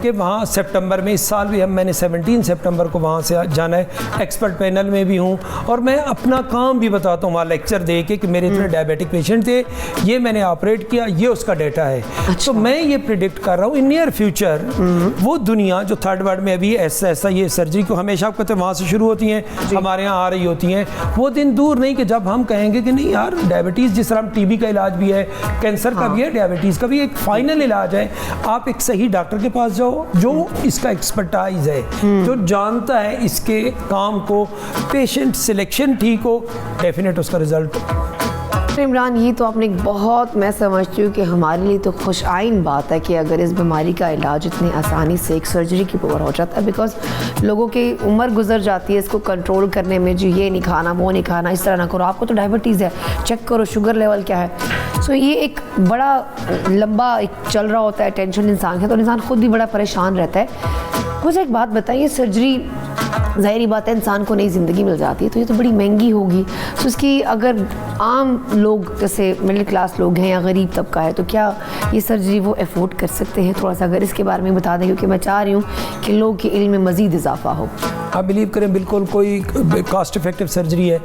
कि वहाँ सितंबर में, इस साल भी मैंने 17 सितंबर को वहाँ से जाना है। एक्सपर्ट पैनल में भी हूँ और मैं अपना काम भी बताता हूँ वहाँ लेक्चर दे के कि मेरे इतने डायबिटिक पेशेंट थे, ये मैंने ऑपरेट किया, ये उसका डेटा है। तो मैं ये प्रिडिक्ट कर रहा हूँ इन नियर फ्यूचर वो दुनिया जो थर्ड वर्ल्ड में अभी ऐसा ये सर्जरी को हमेशा कहते हैं वहाँ से शुरू होती हैं, हमारे यहाँ आ रही होती हैं, वो दिन दूर नहीं कि जब हम कहेंगे कि नहीं यार डायबिटीज़, जिस तरह टीबी का इलाज भी है, कैंसर का भी है, डायबिटीज़ का भी एक फाइनल इलाज है। आप एक सही डॉक्टर के पास जाओ जो इसका एक्सपर्टाइज है, जो जानता है इसके काम को, पेशेंट सिलेक्शन ठीक हो, डेफिनेट उसका रिजल्ट। इमरान, ये तो आपने बहुत, मैं समझती हूँ कि हमारे लिए तो खुश आइन बात है कि अगर इस बीमारी का इलाज इतनी आसानी से एक सर्जरी के ऊपर हो जाता है, बिकॉज लोगों की उम्र गुजर जाती है इसको कंट्रोल करने में, जी ये नहीं खाना, वो नहीं खाना, इस तरह ना करो, आपको तो डायबिटीज़ है, चेक करो शुगर लेवल क्या है। सो ये एक बड़ा लंबा एक चल रहा होता है, टेंशन इंसान है, तो इंसान खुद भी बड़ा परेशान रहता है। मुझे एक बात बताइए, सर्जरी ज़ाहिरी बात है इंसान को नई ज़िंदगी मिल जाती है, तो ये तो बड़ी महंगी होगी, तो इसकी अगर आम लोग जैसे मिडिल क्लास लोग हैं या गरीब तबका है, तो क्या ये सर्जरी वो अफोर्ड कर सकते हैं? थोड़ा सा अगर इसके बारे में बता दें, क्योंकि मैं चाह रही हूँ कि लोगों के इल्म में मज़ीद इजाफा हो। आप बिलीव करें, बिल्कुल कोई कॉस्ट इफेक्टिव सर्जरी है,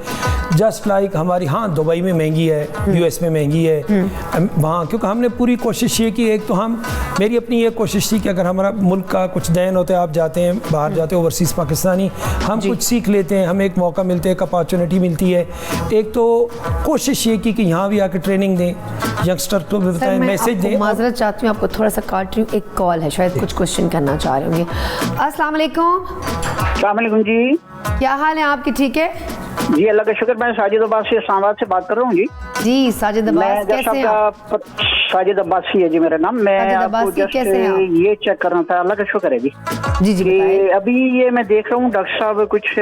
जस्ट लाइक हमारी, हाँ दुबई में महंगी है, US में महंगी है वहाँ, क्योंकि हमने पूरी कोशिश ये की, एक तो मेरी अपनी ये कोशिश थी कि अगर हमारा मुल्क का कुछ देन होता है, आप जाते हैं बाहर जाते हैं ओवरसीज़ पाकिस्तानी, हम कुछ सीख लेते हैं, हमें एक मौका मिलता है, एक अपॉर्चुनिटी मिलती है। एक तो कोशिश ये की कि यहाँ भी आकर ट्रेनिंग दें, यंगस्टर को भी बताएं, मैसेज दें। माजरत चाहती हूँ, आपको थोड़ा सा काट रही हूँ, एक कॉल है, शायद कुछ क्वेश्चन करना चाह रहे होंगे। अस्सलाम वालेकुम। अस्सलाम वालेकुम जी, क्या हाल है आपके? ठीक है जी, अल्लाह का शुक्र। मैं साजिद अब्बास से इस्लामाबाद से बात कर रहा हूँ जी। जी साजिद अब्बास, कैसे हैं आप? साजिद अब्बासी है जी मेरा नाम। मैं आपको जस्ट ये चेक करना था, अल्लाह का शुक्र है जी। जी जी बताइए। अभी ये मैं देख रहा हूँ डॉक्टर साहब कुछ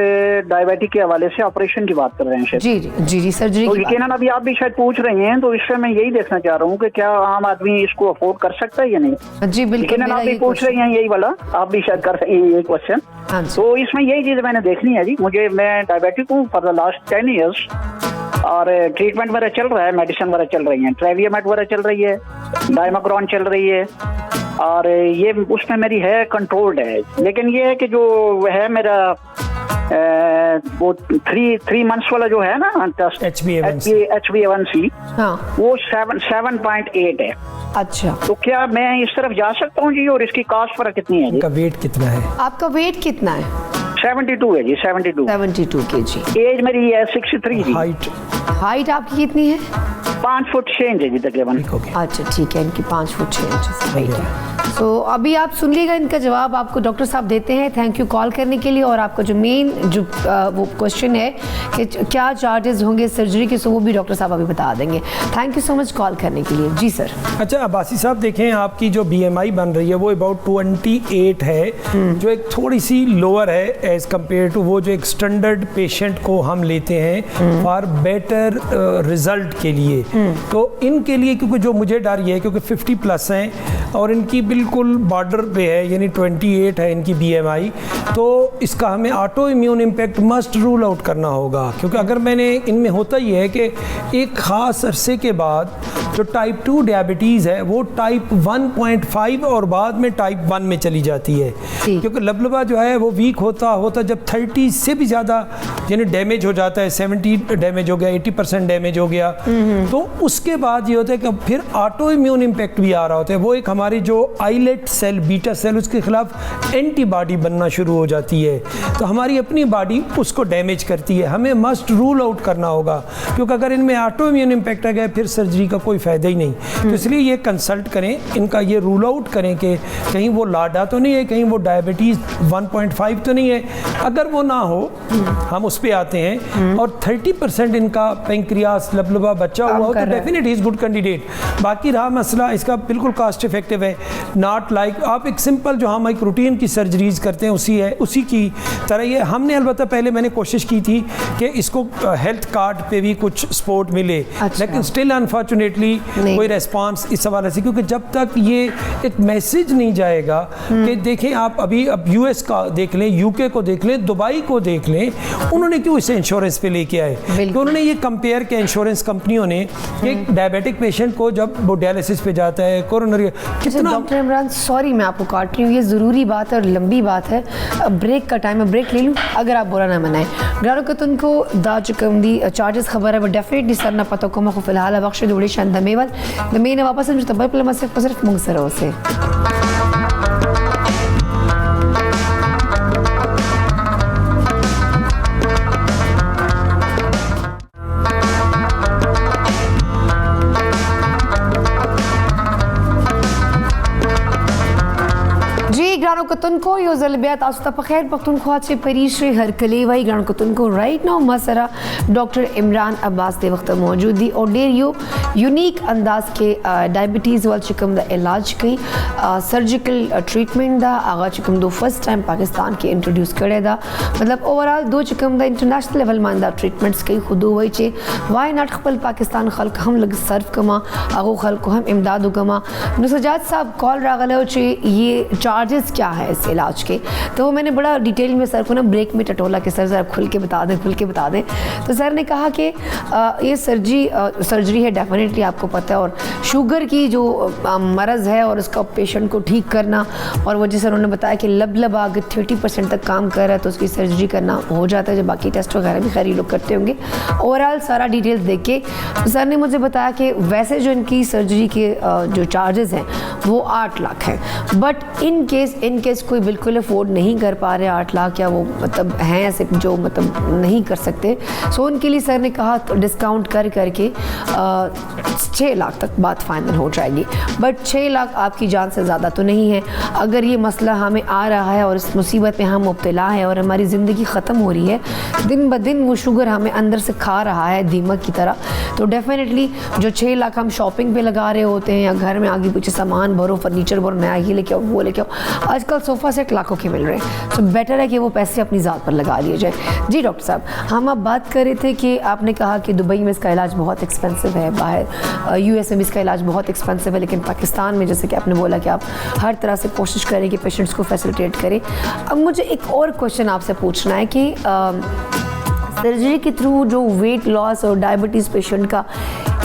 डायबिटिक के हवाले से ऑपरेशन की बात कर रहे हैं शायद। जी जी जी सर्जरी तो यकीनन अभी आप भी शायद पूछ रही हैं, तो इससे मैं यही देखना चाह रहा हूँ कि क्या आम आदमी इसको अफोर्ड कर सकता है या नहीं। जी बिल्कुल, यकीनन आप भी पूछ रही हैं यही वाला, आप भी शायद कर रही हैं ये क्वेश्चन। हाँ। तो इसमें यही चीज मैंने देखनी है जी। मैं डायबिटिक हूँ फॉर द लास्ट 10 ईयर्स और ट्रीटमेंट वगैरह चल रहा है, मेडिसिन वगैरह चल रही है, ट्रेवियमेट वगैरह चल रही है, डायमाक्रोन चल रही है और ये उसमें मेरी है कंट्रोल्ड है। लेकिन ये है कि जो है मेरा वो 3 मंथ्स वाला जो है ना टेस्ट HbA1c वो 7.8 है। अच्छा, तो क्या मैं इस तरफ जा सकता हूँ जी? और इसकी कॉस्ट फर्क कितनी है जी? आपका वेट कितना है? आपका वेट कितना है? 72 है जी, 72 kg। एज मेरी है 63 जी। हाइट आपकी कितनी है? 5 फुट 6 इंच है जी तकरीबन। अच्छा ठीक है, इनकी 5 फुट 6 इंच हाइट है। तो अभी आप सुन लीजिएगा, इनका जवाब आपको डॉक्टर साहब देते हैं। थैंक यू कॉल करने के लिए। और आपका जो मेन जो वो क्वेश्चन है कि क्या चार्जेस होंगे सर्जरी के, सो वो भी डॉक्टर साहब अभी बता देंगे। Thank you so much call करने के लिए। जी सर। अच्छा अब्बासी साहब, देखें आपकी जो BMI बन रही है वो अबाउट 28 है, जो एक थोड़ी सी लोअर है एज कम्पेयर टू वो जो एक स्टैंडर्ड पेशेंट को हम लेते हैं फॉर बेटर रिजल्ट के लिए। तो इनके लिए, क्योंकि जो मुझे डर ये है क्योंकि 50 प्लस हैं और इनकी बिल्कुल बॉर्डर पे है, यानी 28 है इनकी BMI, तो इसका हमें auto immune impact must rule out करना होगा। क्योंकि अगर मैंने इनमें होता ही है कि एक ख़ास अरसे के बाद जो टाइप 2 डायबिटीज़ है वो टाइप 1.5 और बाद में टाइप 1 में चली जाती है। क्योंकि लबलबा जो है वो वीक होता जब 30 से भी ज़्यादा यानी डैमेज हो जाता है, 70 डैमेज हो गया, 80% डैमेज हो गया, तो उसके बाद ये होता है कि फिर ऑटो इम्यून इम्पैक्ट भी आ रहा होता है। वो एक हमारी जो आइलेट सेल, बीटा सेल, उसके खिलाफ एंटीबॉडी बनना शुरू हो जाती है, तो हमारी अपनी बॉडी उसको डैमेज करती है। हमें मस्ट रूल आउट करना होगा, क्योंकि अगर इनमें ऑटो इम्यून इम्पैक्ट आ गया फिर सर्जरी का कोई फ़ायदा ही नहीं। तो इसलिए ये कंसल्ट करें, इनका ये रूल आउट करें कि कहीं वो लाडा तो नहीं है, कहीं वो डायबिटीज़ 1.5 तो नहीं है। अगर वो ना हो हम उस पर आते हैं और 30% इनका पेंक्रियास लबलबा बच्चा हुआ हो तो डेफिनेटली इज़ गुड कैंडिडेट। बाकी रहा मसला इसका बिल्कुल कॉस्ट इफेक्टिव है, नॉट लाइक आप एक सिंपल जो हम एक रूटीन की सर्जरीज करते हैं उसी की तरह ये हमने अलबत्ता पहले मैंने कोशिश की थी कि इसको हेल्थ कार्ड पे भी कुछ सपोर्ट मिले। अच्छा। लेकिन स्टिल अनफॉर्चुनेटली कोई रेस्पॉन्स इस हवाले से, क्योंकि जब तक ये एक मैसेज नहीं जाएगा कि देखें आप अभी अब US का देख लें, UK को देख लें, दुबई को देख लें, उन्होंने क्यों इसे इंश्योरेंस पे लेके आए? तो उन्होंने ये कंपेयर किया इंश्योरेंस कंपनियों ने कि एक डायबिटिक पेशेंट को जब वो डायलिसिस पे जाता है, कोरोनरी कितना। डॉक्टर इमरान सॉरी मैं आपको काट रही हूँ, ये ज़रूरी बात है और लंबी बात है, ब्रेक का टाइम है, ब्रेक ले लूँ अगर आप बुरा ना मनाएं। ग्रारो को तुमको दा चुकम दी चार्जेस खबर है वो डेफिनेटली सर ना पता को मैं फिलहाल बख्श जोड़ी शान दमेवल दमेने वापस मुझे तब पर सिर्फ मुंगसरों से। ग्रानो कतुनको यो जलबियात आस्ता पखैर पख्तूनख्वा से परीश हर कलेवाई ग्रानो कतुनको राइट नाउ मसरा डॉक्टर इमरान अब्बास दे वक्त मौजूद दी और डेर यो यूनिक अंदाज के डायबिटीज़ वाल चिकम दा इलाज की सर्जिकल ट्रीटमेंट दा आगा चिकम दो फर्स्ट टाइम पाकिस्तान के इंट्रोड्यूस करे दा मतलब ओवरऑल दो चिकम दा इंटरनेशनल लेवल मान दा ट्रीटमेंट्स कई खुदो वही चे वाई नाट खपल पाकिस्तान खल्क हम लग सर्व कमा आगो खल्क हम इमदाद कमा नुसजात साहब कॉल रागल चे ये चार्जेस क्या है इस इलाज के, तो वो मैंने बड़ा डिटेल में सर को ना ब्रेक में टटोला कि सर ज़रा खुल के बता दें। तो सर ने कहा कि ये सर्जरी है डेफिनेटली आपको पता है, और शुगर की जो मरज़ है और उसका पेशेंट को ठीक करना, और वो जैसे उन्होंने बताया कि लब अगर 30% तक काम कर रहा है तो उसकी सर्जरी करना हो जाता है, जब बाकी टेस्ट वगैरह भी खैर लोग करते होंगे। ओवरऑल सारा डिटेल्स देख के सर ने मुझे बताया कि वैसे जो इनकी सर्जरी के जो चार्जेस हैं वो 8 लाख हैं, बट इन केस कोई बिल्कुल अफोर्ड नहीं कर पा रहे 8 लाख या वो मतलब हैं ऐसे जो मतलब नहीं कर सकते, सो उनके लिए सर ने कहा तो डिस्काउंट करके 6 लाख तक बात फाइनल हो जाएगी। बट 6 लाख आपकी जान से ज़्यादा तो नहीं है। अगर ये मसला हमें आ रहा है और इस मुसीबत में हम मुब्तला हैं और हमारी ज़िंदगी ख़त्म हो रही है, दिन ब दिन वो शुगर हमें अंदर से खा रहा है दीमक की तरह, तो डेफिनेटली जो 6 लाख हम शॉपिंग पे लगा रहे होते हैं या घर में आगे पीछे सामान भरो, फर्नीचर भरो, नया ये लेके आओ वो लेके आओ, आजकल सोफ़ा सेट लाखों के मिल रहे हैं, तो बेटर है कि वो पैसे अपनी ज़ात पर लगा लिए जाए। जी डॉक्टर साहब, हम अब बात कर रहे थे कि आपने कहा कि दुबई में इसका इलाज बहुत एक्सपेंसिव है, बाहर यूएस में भी इसका इलाज बहुत एक्सपेंसिव है, लेकिन पाकिस्तान में जैसे कि आपने बोला कि आप हर तरह से कोशिश करें कि पेशेंट्स को फैसिलिटेट करें। अब मुझे एक और क्वेश्चन आपसे पूछना है कि सर्जरी के थ्रू जो वेट लॉस और डायबिटीज़ पेशेंट का,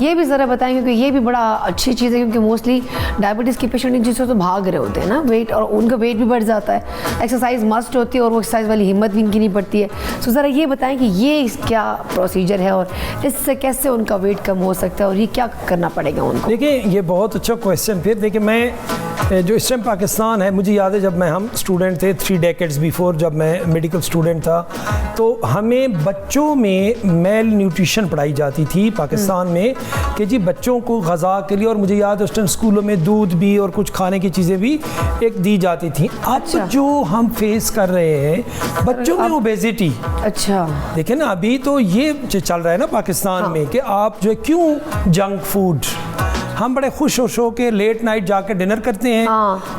ये भी ज़रा बताएं, क्योंकि ये भी बड़ा अच्छी चीज़ है, क्योंकि मोस्टली डायबिटीज़ के पेशेंट जिससे तो भाग रहे होते हैं ना वेट, और उनका वेट भी बढ़ जाता है, एक्सरसाइज मस्ट होती है और वो एक्सरसाइज वाली हिम्मत भी इनकी नहीं पड़ती है। सो ज़रा ये बताएं कि ये क्या प्रोसीजर है और इससे कैसे उनका वेट कम हो सकता है और ये क्या करना पड़ेगा उनको? देखिए ये बहुत अच्छा क्वेश्चन। फिर देखिए मैं जो इस टाइम पाकिस्तान है, मुझे याद है जब हम स्टूडेंट थे 3 डेकेड्स बिफोर, जब मैं मेडिकल स्टूडेंट था, तो हमें बच्चों में मेल न्यूट्रिशन पढ़ाई जाती थी पाकिस्तान में कि जी बच्चों को ग़िज़ा के लिए, और मुझे याद है उस टाइम स्कूलों में दूध भी और कुछ खाने की चीज़ें भी एक दी जाती थी। अब जो हम फेस कर रहे हैं बच्चों में ओबेसिटी, अच्छा देखिए ना अभी तो ये चल रहा है ना पाकिस्तान में कि आप जो है क्यों जंक फूड, हम बड़े खुश हो के लेट नाइट जाके डिनर करते हैं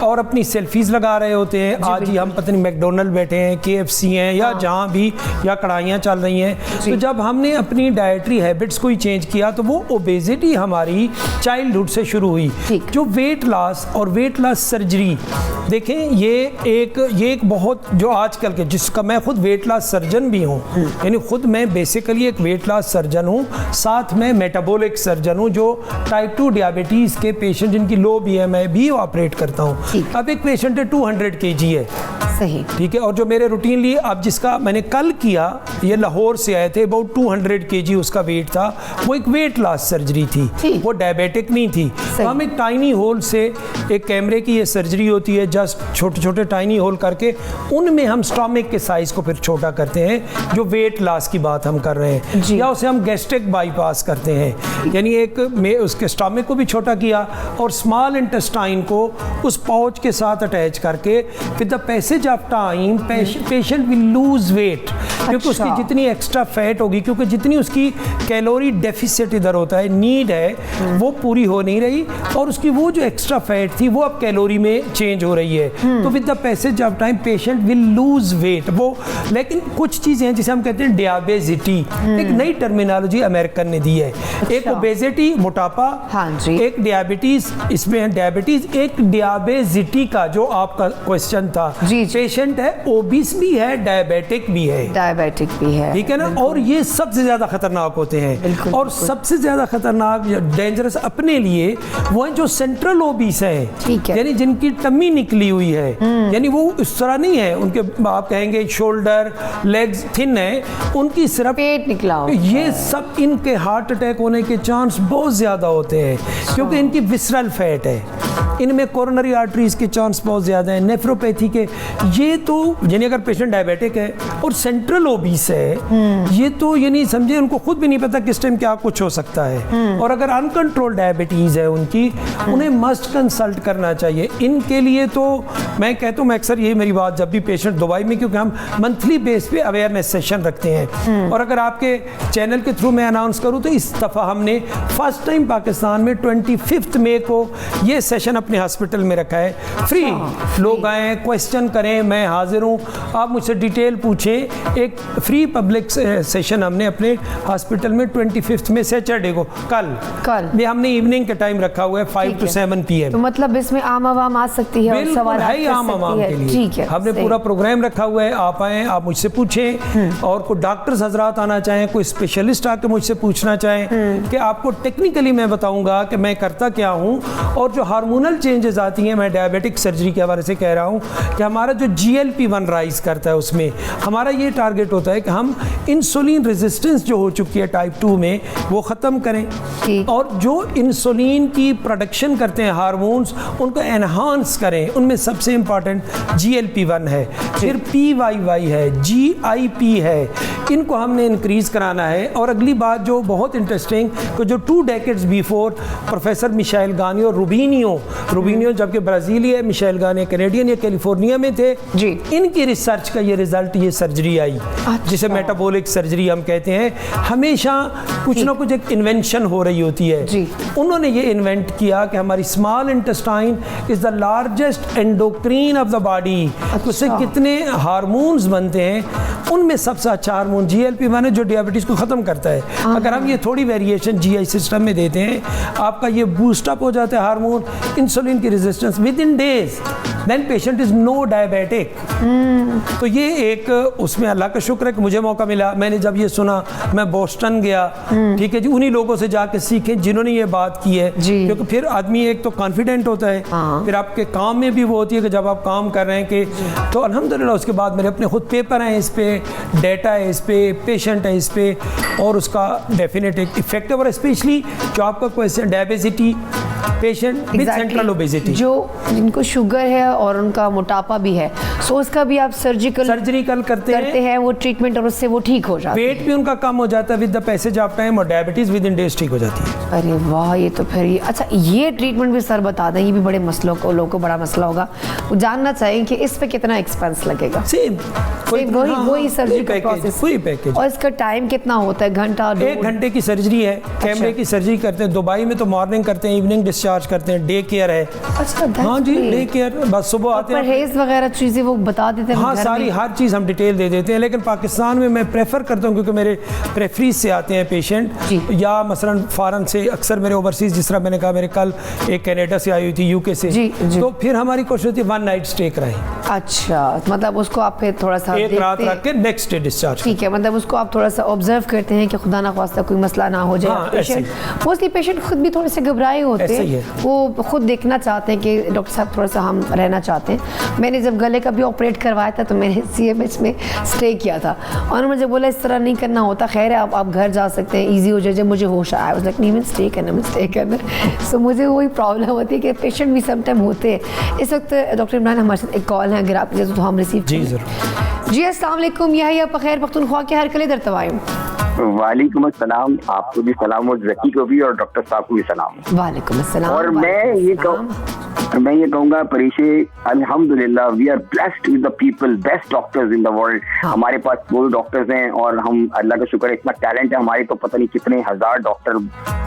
और अपनी सेल्फीज लगा रहे होते हैं। आज ही हम पता नहीं मैकडोनल्ड बैठे हैं, KFC हैं या जहाँ भी, या कढ़ाइयाँ चल रही हैं। तो जब हमने अपनी डाइटरी हैबिट्स को ही चेंज किया तो वो ओबेसिटी हमारी चाइल्डहुड से शुरू हुई। जो वेट लॉस और वेट लॉस सर्जरी, देखें ये एक बहुत जो आजकल के, जिसका मैं खुद वेट लॉस सर्जन भी हूँ, यानी खुद मैं बेसिकली एक वेट लॉस सर्जन हूँ, साथ में मेटाबॉलिक सर्जन हूँ जो टाइप 2 डायबिटीज़ के पेशेंट जिनकी लो BMI भी ऑपरेट करता हूँ। अब एक पेशेंट है 200 kg है, सही, ठीक है, और जो मेरे रूटीन लिए अब जिसका मैंने कल किया, ये लाहौर से आए थे, अबाउट 200 kg उसका वेट था, वो एक वेट लॉस सर्जरी थी, वो डायबिटिक नहीं थी। तो हम एक टाइनी होल से, एक कैमरे की ये सर्जरी होती है, जस्ट छोटे छोटे टाइनी होल करके उनमें हम स्टोमक के साइज को फिर छोटा करते हैं, जो वेट लॉस की बात हम कर रहे हैं, या उसे हम गैस्ट्रिक बाईपास करते हैं, यानी एक में उसके स्टोमक को भी छोटा किया और स्मॉल इंटेस्टाइन को उस पाउच के साथ अटैच करके with the passage of time patient will lose weight, क्योंकि उसकी जितनी एक्स्ट्रा फैट होगी, क्योंकि जितनी उसकी कैलोरी डेफिसिट इधर होता है, नीड है, वो पूरी हो नहीं रही, और उसकी वो जो एक्स्ट्रा फैट थी वो अब कैलोरी में चेंज हो रही है। तो with the passage of time patient will lose weight. वो लेकिन कुछ चीज़ें हैं जिसे हम कहते हैं डियाबेसिटी, एक नई टर्मिनोलॉजी अमेरिकन ने दी है। एक ओबेसिटी मोटापा, एक डायबिटीज, इसमें डायबिटीज, एक डियाबेसिटी का जो आपका क्वेश्चन था, पेशेंट है ओबीस भी है, डायबिटिक भी है, ठीक है ना, और ये सबसे ज्यादा खतरनाक होते हैं। और सबसे ज्यादा खतरनाक डेंजरस अपने लिए वो है जो सेंट्रल ओबीस है, यानी जिनकी टमी निकली हुई है, यानी वो इस तरह नहीं है, उनके आप कहेंगे शोल्डर लेग्स थिन है, उनकी सिर्फ पेट निकला हो, ये सब इनके हार्ट अटैक होने के चांस बहुत ज्यादा होते हैं, क्योंकि इनकी विसरल फैट है, इनमें कोरोनरी आर्टरीज के चांस बहुत ज़्यादा है, नेफ्रोपैथी के, ये तो यानी अगर पेशेंट डायबिटिक है और सेंट्रल ओबीस है, ये तो यानी समझे उनको खुद भी नहीं पता किस टाइम क्या कुछ हो सकता है। और अगर अनकंट्रोल डायबिटीज़ है उनकी, उन्हें मस्ट कंसल्ट करना चाहिए। इनके लिए तो मैं कहता हूँ, मैं अक्सर यही मेरी बात जब भी पेशेंट दुबई में, क्योंकि हम मंथली बेस पे अवेयरनेस सेशन रखते हैं, और अगर आपके चैनल के थ्रू मैं अनाउंस करूँ तो इस दफ़ा हमने फर्स्ट टाइम पाकिस्तान में 25 मई को ये सेशन अपने हॉस्पिटल में रखा है, फ्री, लोग आए क्वेश्चन करें, मैं हाजिर हूँ, आप मुझसे डिटेल पूछें। एक फ्री पब्लिक सेशन हमने अपने हॉस्पिटल में 25 में सैटरडे को, कल ये हमने इवनिंग के टाइम रखा हुआ है 5 to 7 PM। तो मतलब इसमें आम आवाम आ सकती है, बिल्कुल है, आम आवाम के लिए ठीक है, हमने पूरा प्रोग्राम रखा हुआ है, आप आएँ, आप मुझसे पूछें, और कोई डॉक्टर्स हजरात आना चाहें, कोई स्पेशलिस्ट आके मुझसे पूछना चाहें कि आपको टेक्निकली मैं बताऊंगा कि मैं करता क्या हूँ। और जो हार्मोनल चेंजेस आती हैं, मैं डायबिटिक सर्जरी के हवाले से कह रहा हूँ कि हमारा जो GLP-1 राइज करता है, उसमें हमारा ये टारगेट होता है कि हम इंसुलिन रेजिस्टेंस जो हो चुकी है टाइप 2 में, वो ख़त्म करें, और जो इंसुलिन की प्रोडक्शन करते हैं हार्मोन्स, उनको एनहांस करें। उनमें सबसे इम्पॉर्टेंट GLP-1 है, फिर PYY है, GIP है, इनको हमने इंक्रीज़ कराना है। और अगली बात जो बहुत इंटरेस्टिंग, कि जो 2 डेकेड्स बिफोर प्रोफेसर मिशेल गानी और रूबिनियो जबकि ब्राज़ीली है, मिशेल गानी कैनेडियन, ये कैलिफोर्निया में थे जी, इनकी रिसर्च का ये रिजल्ट, ये सर्जरी आई, जिसे मेटाबॉलिक सर्जरी हम कहते हैं। हमेशा कुछ ना कुछ एक इन्वेंशन हो रही होती है जी। उन्होंने ये इन्वेंट किया कि हमारी small intestine is the largest endocrine of the body, उससे कितने हार्मोन्स बनते हैं, उनमें सबसे अच्छा हार्मोन GLP-1 है जो डायबिटीज़ को ख़त्म करता है। अगर हम ये थोड़ी वेरिएशन GI सिस्टम में देते हैं, आपका ये बूस्टअप हो जाता है हार्मोन, इंसुलिन की resistance within days, then patient is no diabetic. तो ये एक उसमें अल्लाह का शुक्र है कि मुझे मौका मिला। मैंने जब ये सुना मैं बोस्टन गया, ठीक है जी, उन्हीं लोगों से जाके सीखे जिन्होंने ये बात की है, क्योंकि फिर आदमी एक तो कॉन्फिडेंट होता है, फिर आपके काम में भी वो होती है कि जब आप काम कर रहे हैं कि तो अल्हम्दुलिल्लाह उसके बाद मेरे अपने खुद पेपर हैं इस पे, डेटा है इस पे, पेशेंट है इस पे, और उसका डेफिनेट एक इफेक्टिव, और स्पेशली जो आपका question diabesity patient with central obesity, जो जिनको शुगर है और उनका मोटापा भी है, सो उसका भी आप सर्जरी करते हैं वो ट्रीटमेंट, और उससे वो ठीक हो जाता है, वेट भी उनका कम हो जाता है with the passage of time, और डायबिटीज विद इन डेज ठीक हो जाती है। अरे वाह, ये तो फिर ये अच्छा, ये ट्रीटमेंट भी सर बता दें, ये भी बड़े मसलों को लोगों को बड़ा मसला होगा, वो जानना चाहिए कि इस पे कितना एक्सपेंस लगेगा। सेम वही सर्जरी का प्रोसेस, वही पैकेज, और इसका टाइम कितना होता है? घंटा, 1 घंटे की सर्जरी है, कैमरे की सर्जरी करते हैं। दुबई में तो मॉर्निंग करते हैं, इवनिंग डिस्चार्ज करते हैं, डे केयर है। अच्छा, हाँ जी, डे केयर, बस सुबह आते हैं, परहेज वगैरह चीजें वो बता देते हैं। हाँ, सारी हर चीज़ हम डिटेल दे देते हैं, लेकिन पाकिस्तान में मैं प्रेफर करता हूँ क्योंकि मेरे प्रेफरीज से आते हैं पेशेंट, या मसलन फॉरेन से, अक्सर मेरे ओवरसीज, जिस तरह मैंने कहा मेरे कल एक कनाडा से आई हुई थी, UK से, तो फिर हमारी कोशिश होती है 1 नाइट स्टे कराएं। अच्छा, मतलब उसको आप फिर थोड़ा सा एक रात रख के नेक्स्ट डे डिस्चार्ज। ठीक है, मतलब उसको आप थोड़ा सा ऑब्जर्व करते हैं कि खुदा ना ख्वास्ता कोई मसला ना हो जाए। हाँ, पेशेंट मोस्टली पेशेंट खुद भी थोड़े से घबराए होते हैं, वो खुद देखना चाहते हैं कि डॉक्टर साहब थोड़ा सा हम रहना चाहते हैं। मैंने जब गले का भी ऑपरेट करवाया था तो मैंने CMH में स्टे किया था, और मुझे बोला इस तरह नहीं करना होता, खैर है आप घर जा सकते हैं, ईजी हो जाए। जब मुझे होश आया उस लाइक नहीं, मैं स्टे करना सो मुझे वही प्रॉब्लम होती है कि पेशेंट भी समटाइम होते हैं। इस वक्त डॉक्टर इमरान हमारे साथ एक कॉल है, अगर आप तो हम रिसीव जी जरूर। जी अस्सलाम वालेकुम, यह पखैर पख्तूनख्वा के हर कले दर तवायम। वालेकुम अस्सलाम, आपको भी सलाम और जकी को भी, और डॉक्टर साहब को भी सलाम। वालेकुम अस्सलाम। और मैं ये कहूँगा परीशे, अल्हम्दुलिल्लाह we are blessed with the people, best doctors in the world. हमारे पास वो डॉक्टर्स हैं, और हम अल्लाह का शुक्र है, इतना टैलेंट है हमारे, तो पता नहीं कितने हजार डॉक्टर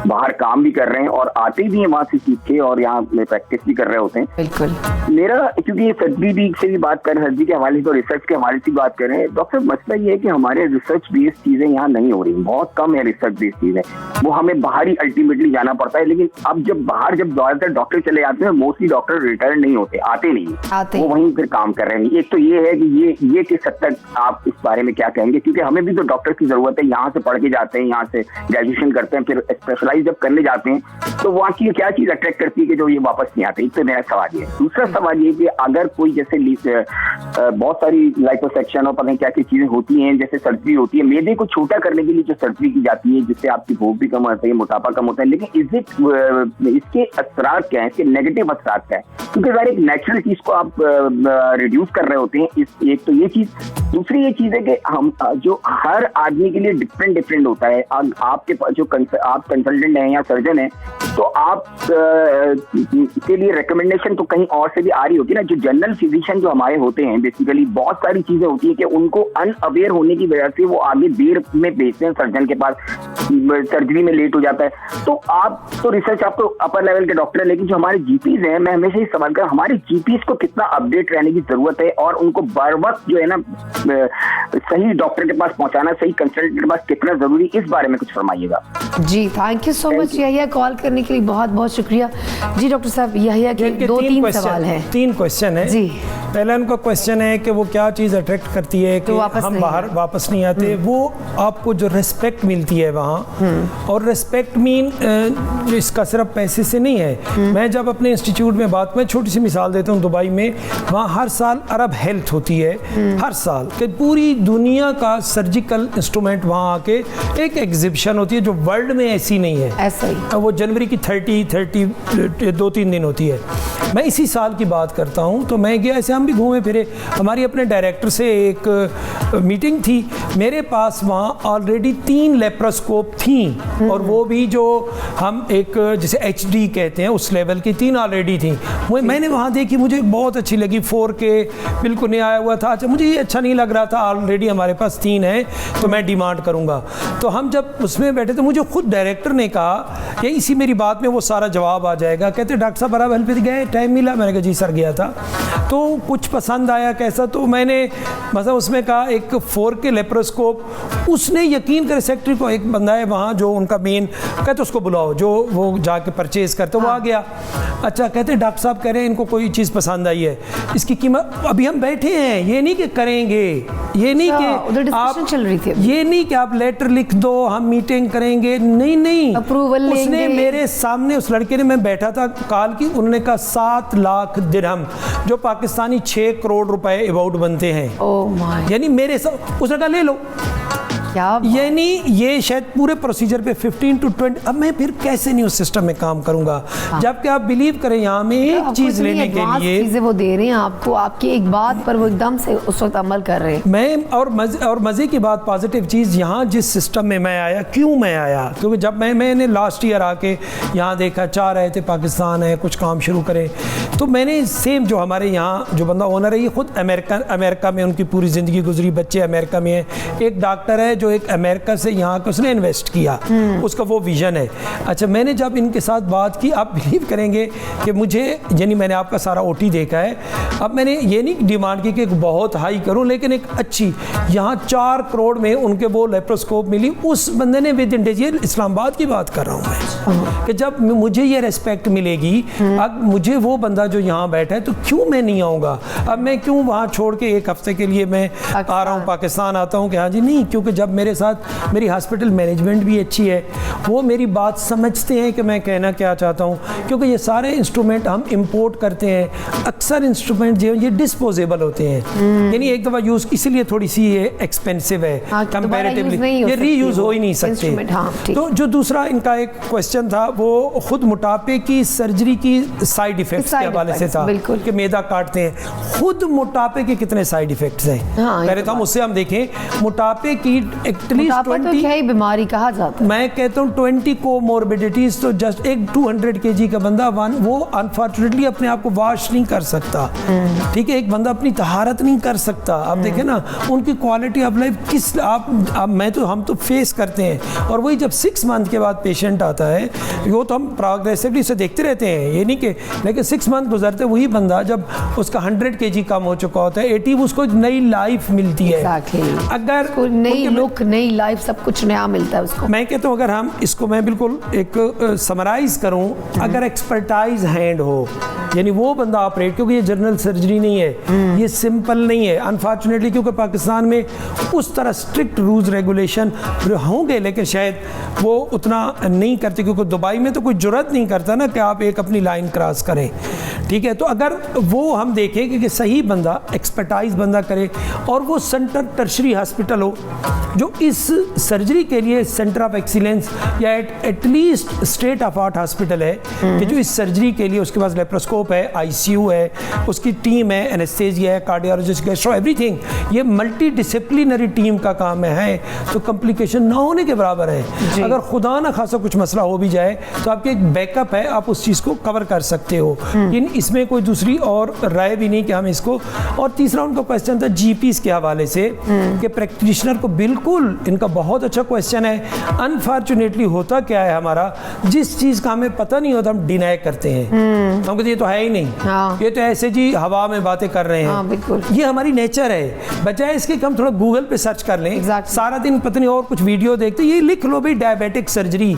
बाहर काम भी कर रहे हैं और आते भी हैं वहाँ से सीख के, और यहाँ प्रैक्टिस भी कर रहे होते हैं। बिल्कुल। मेरा, क्योंकि ये सर्जरी से भी बात कर रहे हैं, सर्जरी के हवाले से, रिसर्च के हवाले से बात कर रहे हैं डॉक्टर, मसला ये है कि हमारे रिसर्च बेस्ड चीजें यहाँ नहीं हो रही, बहुत कम है रिसर्च बेस्ड चीजें, वो हमें बाहर ही अल्टीमेटली जाना पड़ता है। लेकिन अब जब ज्यादातर डॉक्टर चले जाते हैं, मोस्टली डॉक्टर रिटायर नहीं होते, आते नहीं, वो वहीं फिर काम कर रहे हैं। एक तो ये है कि ये किस हद तक आप इस बारे में क्या कहेंगे, क्योंकि हमें भी तो डॉक्टर की जरूरत है, यहाँ से पढ़ के जाते हैं, यहाँ से ग्रेजुएशन करते हैं, फिर स्पेशलाइज जब करने जाते हैं तो वहाँ की क्या चीज अट्रैक्ट करती है कि जो ये वापस नहीं आते। एक तो मेरा सवाल ये है। दूसरा सवाल ये कि अगर कोई जैसे बहुत सारी लाइपोसेक्शन और पता नहीं क्या क्या चीजें होती हैं, जैसे सर्जरी होती है, मैदे को छोटा करने के लिए जो सर्जरी की जाती है, जिससे आपकी भूख भी कम होती है, मोटापा कम होता है, लेकिन इसके असरात क्या है, इसके नेगेटिव असरात क्या है? क्योंकि अगर एक नेचुरल चीज को आप रिड्यूस कर रहे होते हैं, एक तो ये चीज। दूसरी ये चीज है कि हम जो हर आदमी के लिए डिफरेंट होता है। आपके पास जो आप कंसल्टेंट हैं या सर्जन हैं, तो आप के लिए रिकमेंडेशन तो कहीं और से भी आ रही होती है ना। जो जनरल फिजिशियन जो हमारे होते हैं, बेसिकली बहुत सारी चीजें होती है कि उनको अनअवेयर होने की वजह से वो आगे देर में भेजते हैं सर्जन के पास, सर्जरी में लेट हो जाता है। तो आप तो रिसर्च, आप तो अपर लेवल के डॉक्टर, लेकिन जो हमारे जीपीज हैं, मैं हमेशा ही सवाल कर, हमारे जीपीज को कितना अपडेट रहने की जरूरत है, और उनको बर वक्त जो है ना सही डॉक्टर के पास पहुंचाना, सही कंसल्टेंट के पास कितना जरूरी, इस बारे में कुछ फरमाइएगा। जी thank you so much Yahya, call करने के लिए बहुत बहुत शुक्रिया। जी डॉक्टर साहब, यहिया के 2-3 सवाल हैं। 3 क्वेश्चन है जी। पहला उनका क्वेश्चन है कि वो क्या चीज़ अट्रैक्ट करती है कि हम बाहर वापस नहीं आते। वो आपको जो रिस्पेक्ट मिलती है वहाँ, और रिस्पेक्ट मीन इसका सिर्फ पैसे से नहीं है। मैं जब अपने इंस्टीट्यूट में बात, मैं छोटी सी मिसाल देता हूँ, दुबई में वहाँ हर साल अरब हेल्थ होती है, हर साल कि पूरी दुनिया का सर्जिकल इंस्ट्रूमेंट वहाँ आके एक एग्जिबिशन होती है जो वर्ल्ड में ऐसी नहीं है। ऐसा ही वो जनवरी की 2-3 दिन होती है। मैं इसी साल की बात करता हूँ, तो मैं गया, ऐसे हम भी घूमे फिरे, हमारी अपने डायरेक्टर से एक मीटिंग थी। मेरे पास वहाँ ऑलरेडी 3 लेप्रोस्कोप थी, और वो भी जो हम एक जैसे HD कहते हैं उस लेवल की 3 ऑलरेडी थी। मैंने वहाँ देखी, मुझे बहुत अच्छी लगी, 4K बिल्कुल नहीं आया हुआ था। अच्छा, मुझे ये अच्छा नहीं लग रहा था, ऑलरेडी हमारे पास 3 है, तो मैं डिमांड करूँगा। तो हम जब उसमें बैठे तो मुझे खुद डायरेक्टर ने कहा कि इसी मेरी बात में वो सारा जवाब आ जाएगा। कहते डॉक्टर साहब बराबर पे गए, टाइम मिला? मैंने कहा जी सर गया था। तो कुछ पसंद आया कैसा, तो मैंने मतलब उसमें कहा एक 4K लेप्रोस्कोप, उसने यकीन कर सेक्रेटरी को, एक बंदा है वहाँ जो उनका मेन, कहते उसको बुलाओ जो वो जाके परचेज़ करते, वो आ गया। अच्छा, कहते डॉक्टर साहब कह रहे हैं इनको कोई चीज़ पसंद आई है, इसकी कीमत, अभी हम बैठे हैं, ये नहीं कि करेंगे, ये नहीं कि आप चल रही थी, ये नहीं कि आप लेटर लिख दो हम मीटिंग करेंगे, नहीं अप्रूवल लेंगे। उसने मेरे सामने, उस लड़के ने, मैं बैठा था कॉल की, उन्होंने कहा 7 लाख दिरहम जो पाकिस्तानी 6 करोड़ रुपए अबाउट बनते हैं। ओह माय, यानी मेरे साथ उसने कहा ले लो, क्या यानी ये शायद पूरे प्रोसीजर पे 15 to 20, अब मैं फिर कैसे नहीं उस सिस्टम में काम करूंगा। जबकि आप बिलीव करें यहाँ में एक चीज़ लेने के लिए चीज़ें वो दे रहे हैं आपको, आपकी एक बात पर वो एकदम से उस वक्त अमल कर रहे हैं। मैं और मज़े की बात, पॉजिटिव चीज़, यहाँ जिस सिस्टम में मैं आया, क्यों मैं आया, क्योंकि जब मैंने लास्ट ईयर आके यहाँ देखा, चाह रहे थे पाकिस्तान है कुछ काम शुरू करें, तो मैंने सेम जो हमारे यहाँ जो बंदा ओनर है, ये खुद अमेरिका में उनकी पूरी ज़िंदगी गुजरी, बच्चे अमेरिका में हैं, एक डॉक्टर है जो एक अमेरिका से यहाँ के उसने इन्वेस्ट किया, उसका वो विज़न है। अच्छा, मैंने जब इनके साथ बात की, आप बिलीव करेंगे कि मुझे, यानी मैंने आपका सारा OT देखा है, अब मैंने ये नहीं डिमांड की कि एक बहुत हाई करूं, लेकिन एक अच्छी, यहाँ 4 करोड़ में उनके वो लेप्रोस्कोप मिली, उस बंदे ने विद इन डेज, ये इस्लामाबाद की बात कर रहा हूँ मैं, कि जब मुझे ये रेस्पेक्ट मिलेगी, अब मुझे वो बंदा जो यहाँ बैठा है, तो क्यों मैं नहीं आऊँगा, अब मैं क्यों वहाँ छोड़ के 1 हफ्ते के लिए मैं आ रहा हूँ पाकिस्तान आता हूँ कि हाँ जी, नहीं, क्योंकि जब मेरे साथ मेरी हॉस्पिटल मैनेजमेंट भी अच्छी है, वो मेरी बात समझते हैं कि मैं कहना क्या चाहता हूँ, क्योंकि ये सारे इंस्ट्रूमेंट हम इंपोर्ट करते हैं, अक्सर इंस्ट्रूमेंट जो ये डिस्पोजेबल होते हैं, यानी एक दफ़ा यूज़, इसीलिए थोड़ी सी ये एक्सपेंसिव है कंपैरेटिवली, ये रीयूज हो ही नहीं सकते। तो जो दूसरा इनका एक क्वेश्चन था, वो खुद मोटापे की सर्जरी की साइड इफेक्ट्स के हवाले से था कि मैदा काटते हैं, खुद मोटापे के कितने साइड इफेक्ट्स हैं, पहले तो हम उससे हम देखें, मोटापे की एटलीस्ट 20, क्या ही बीमारी कहा जाता है, मैं कहता हूँ 20 कोमोर्बिडिटीज, तो जस्ट एक 200 kg का बंदा वो अनफॉर्चुनेटली अपने आप को वॉश नहीं कर सकता, ठीक है, एक बंदा अपनी तहारत नहीं कर सकता, आप देखें ना उनकी क्वालिटी ऑफ लाइफ किस, हम तो फेस करते हैं, और वही जब 6 मंथ के बाद पेशेंट आता है, वो तो हम प्रोग्रेसिवली उसे देखते रहते हैं, ये नहीं कि, लेकिन 6 मंथ गुजरते वही बंदा जब उसका 100 kg कम हो चुका होता है, 80, उसको नई लाइफ मिलती है, अगर नई लुक, नई लाइफ, सब कुछ नया मिलता है उसको। मैं कहता हूँ अगर हम इसको, मैं बिल्कुल एक समराइज करूँ, अगर एक्सपर्टाइज हैंड हो, यानी वो बंदा ऑपरेट, क्योंकि ये जनरल सर्जरी नहीं है, ये सिंपल नहीं है अनफॉर्चुनेटली, क्योंकि पाकिस्तान में उस तरह स्ट्रिक्ट रूल्स रेगुलेशन होंगे, लेकिन शायद वो उतना नहीं करते, क्योंकि दुबई में तो कोई जुर्रत नहीं करता ना कि आप एक अपनी लाइन क्रॉस करें, ठीक है। तो अगर वो हम देखें कि सही बंदा, एक्सपर्टाइज बंदा करे, और वो सेंटर टर्शरी हॉस्पिटल हो जो इस सर्जरी के लिए सेंटर ऑफ एक्सीलेंस या at least state of art hospital है कि जो इस सर्जरी के लिए, उसके पास लेप्रोस्कोप है, ICU है, उसकी टीम है, एनेस्थेसिया है, कार्डियोलॉजिस्ट, गैस्ट्रो, एवरीथिंग, ये मल्टी डिसिप्लिनरी टीम का काम है, तो कॉम्प्लिकेशन ना होने के बराबर है। अगर खुदा ना खासा कुछ मसला हो भी जाए तो आपके एक बैकअप है, आप उस चीज़ को कवर कर सकते हो, इसमें कोई दूसरी और राय भी नहीं कि हम इसको। और तीसरा उनका क्वेश्चन था GPs के हवाले से कि प्रैक्टिशनर को, बिल्कुल इनका बहुत अच्छा क्वेश्चन है। अनफॉर्चुनेटली होता क्या है, हमारा जिस चीज़ का हमें पता नहीं होता हम डिनाई करते हैं, हम कहते ये तो है ही नहीं, ये तो ऐसे जी हवा में बातें कर रहे हैं, बिल्कुल ये हमारी नेचर है। बजाय इसके कि हम थोड़ा गूगल पे सर्च कर लें, सारा दिन पता नहीं और कुछ वीडियो देखते, ये लिख लो भाई डायबिटिक सर्जरी,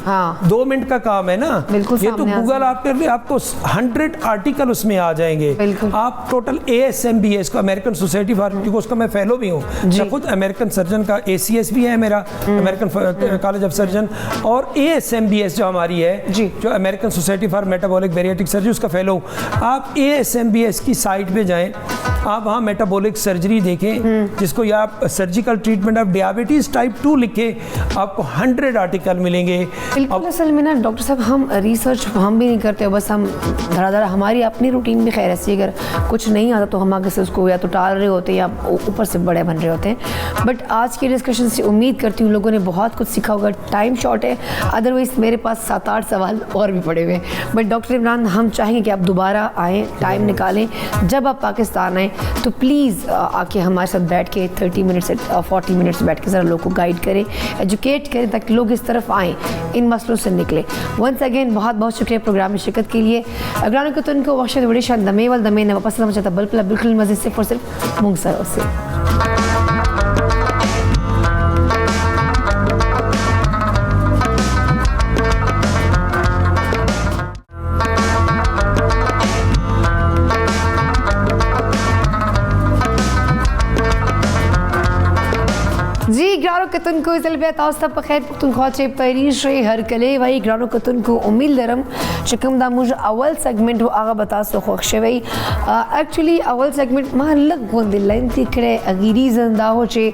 2 मिनट का काम है ना, ये तो गूगल आप कर ले, आपको 100 आर्टिकल उसमें आ जाएंगे। आप टोटल ASMBS को, अमेरिकन सोसाइटी फॉर, क्योंकि उसका मैं फेलो भी हूँ, मैं खुद अमेरिकन सर्जन का ACS भी है मेरा, अमेरिकन कॉलेज ऑफ सर्जन, और ASMBS जो हमारी है, जो American society for metabolic bariatric surgery, उसका फेलो। आप ASMBS की साइट पे जाएं, आप वहाँ मेटाबॉलिक सर्जरी देखें, जिसको या आप surgical treatment of diabetes type 2 लिखे, आपको 100 आर्टिकल मिलेंगे। बिल्कुल, असल में ना डॉक्टर साहब, हम रिसर्च हम भी नहीं करते, बस हम धड़ा हमारी अपनी रूटीन में खैर ऐसी, अगर कुछ नहीं आता तो हम आगे से उसको या तो टाल रहे होते हैं या ऊपर से बड़े बन रहे होते हैं। बट आज की डिस्कशन से उम्मीद करती हूँ लोगों ने बहुत कुछ सीखा होगा। टाइम शॉर्ट है, अदरवाइज़ मेरे पास 7-8 सवाल और भी पड़े हुए हैं। बट डॉक्टर इमरान, हम चाहेंगे कि आप दोबारा आएँ, टाइम निकालें, जब आप पाकिस्तान आएँ, तो प्लीज़ आके हमारे साथ बैठ के 30 मिनट से 40 मिनट्स बैठ के ज़रा लोग को गाइड करें, एजुकेट करें ताकि लोग इस तरफ आएँ, इन मसलों से निकले। वंस अगेन बहुत बहुत शुक्रिया प्रोग्राम में शिरकत के लिए। अगर को तो उनको वक्त बड़ी शान दमे वाल दमे ने वापस समझ आता बल्कि बिल्कुल मज़े सिर्फ और सिर्फ मूंग सरों से। जी ग्रानो कतन को जलबे तास्ता पखैर पख्तूनख्वा चेप तैरीश रे हर कले वही ग्रानो कतन को उम्मीद दरम चकम दा मुझ अवल सेगमेंट हो आगा बता सो खुश वही एक्चुअली अवल सेगमेंट मा लग गोंद लाइन तिकड़े अगीरी जिंदा हो चे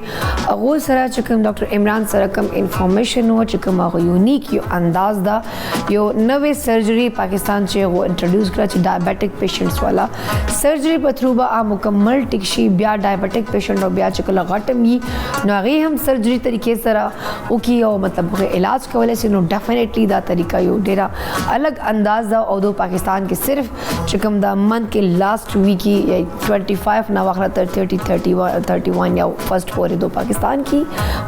अगो सरा चकम डॉक्टर इमरान सरा कम इंफॉर्मेशन हो चकम आगो यूनिक यो अंदाज दा यो नवे सर्जरी पाकिस्तान चे वो इंट्रोड्यूस करा चे डायबिटिक पेशेंट्स वाला सर्जरी पथरूबा आ मुकम्मल टिक्शी ब्या डायबिटिक पेशेंट और ब्या चकला घाटम ही नागे हम सर्जरी तरीके सरा उकी और मतलब इलाज के वजह से नो डेफिनेटली दा तरीका यो डेरा अलग अंदाज दा और दो पाकिस्तान के सिर्फ चिकम दा मंथ के लास्ट वीक की या 25 ना वखरा 31 या फर्स्ट फोर दो पाकिस्तान की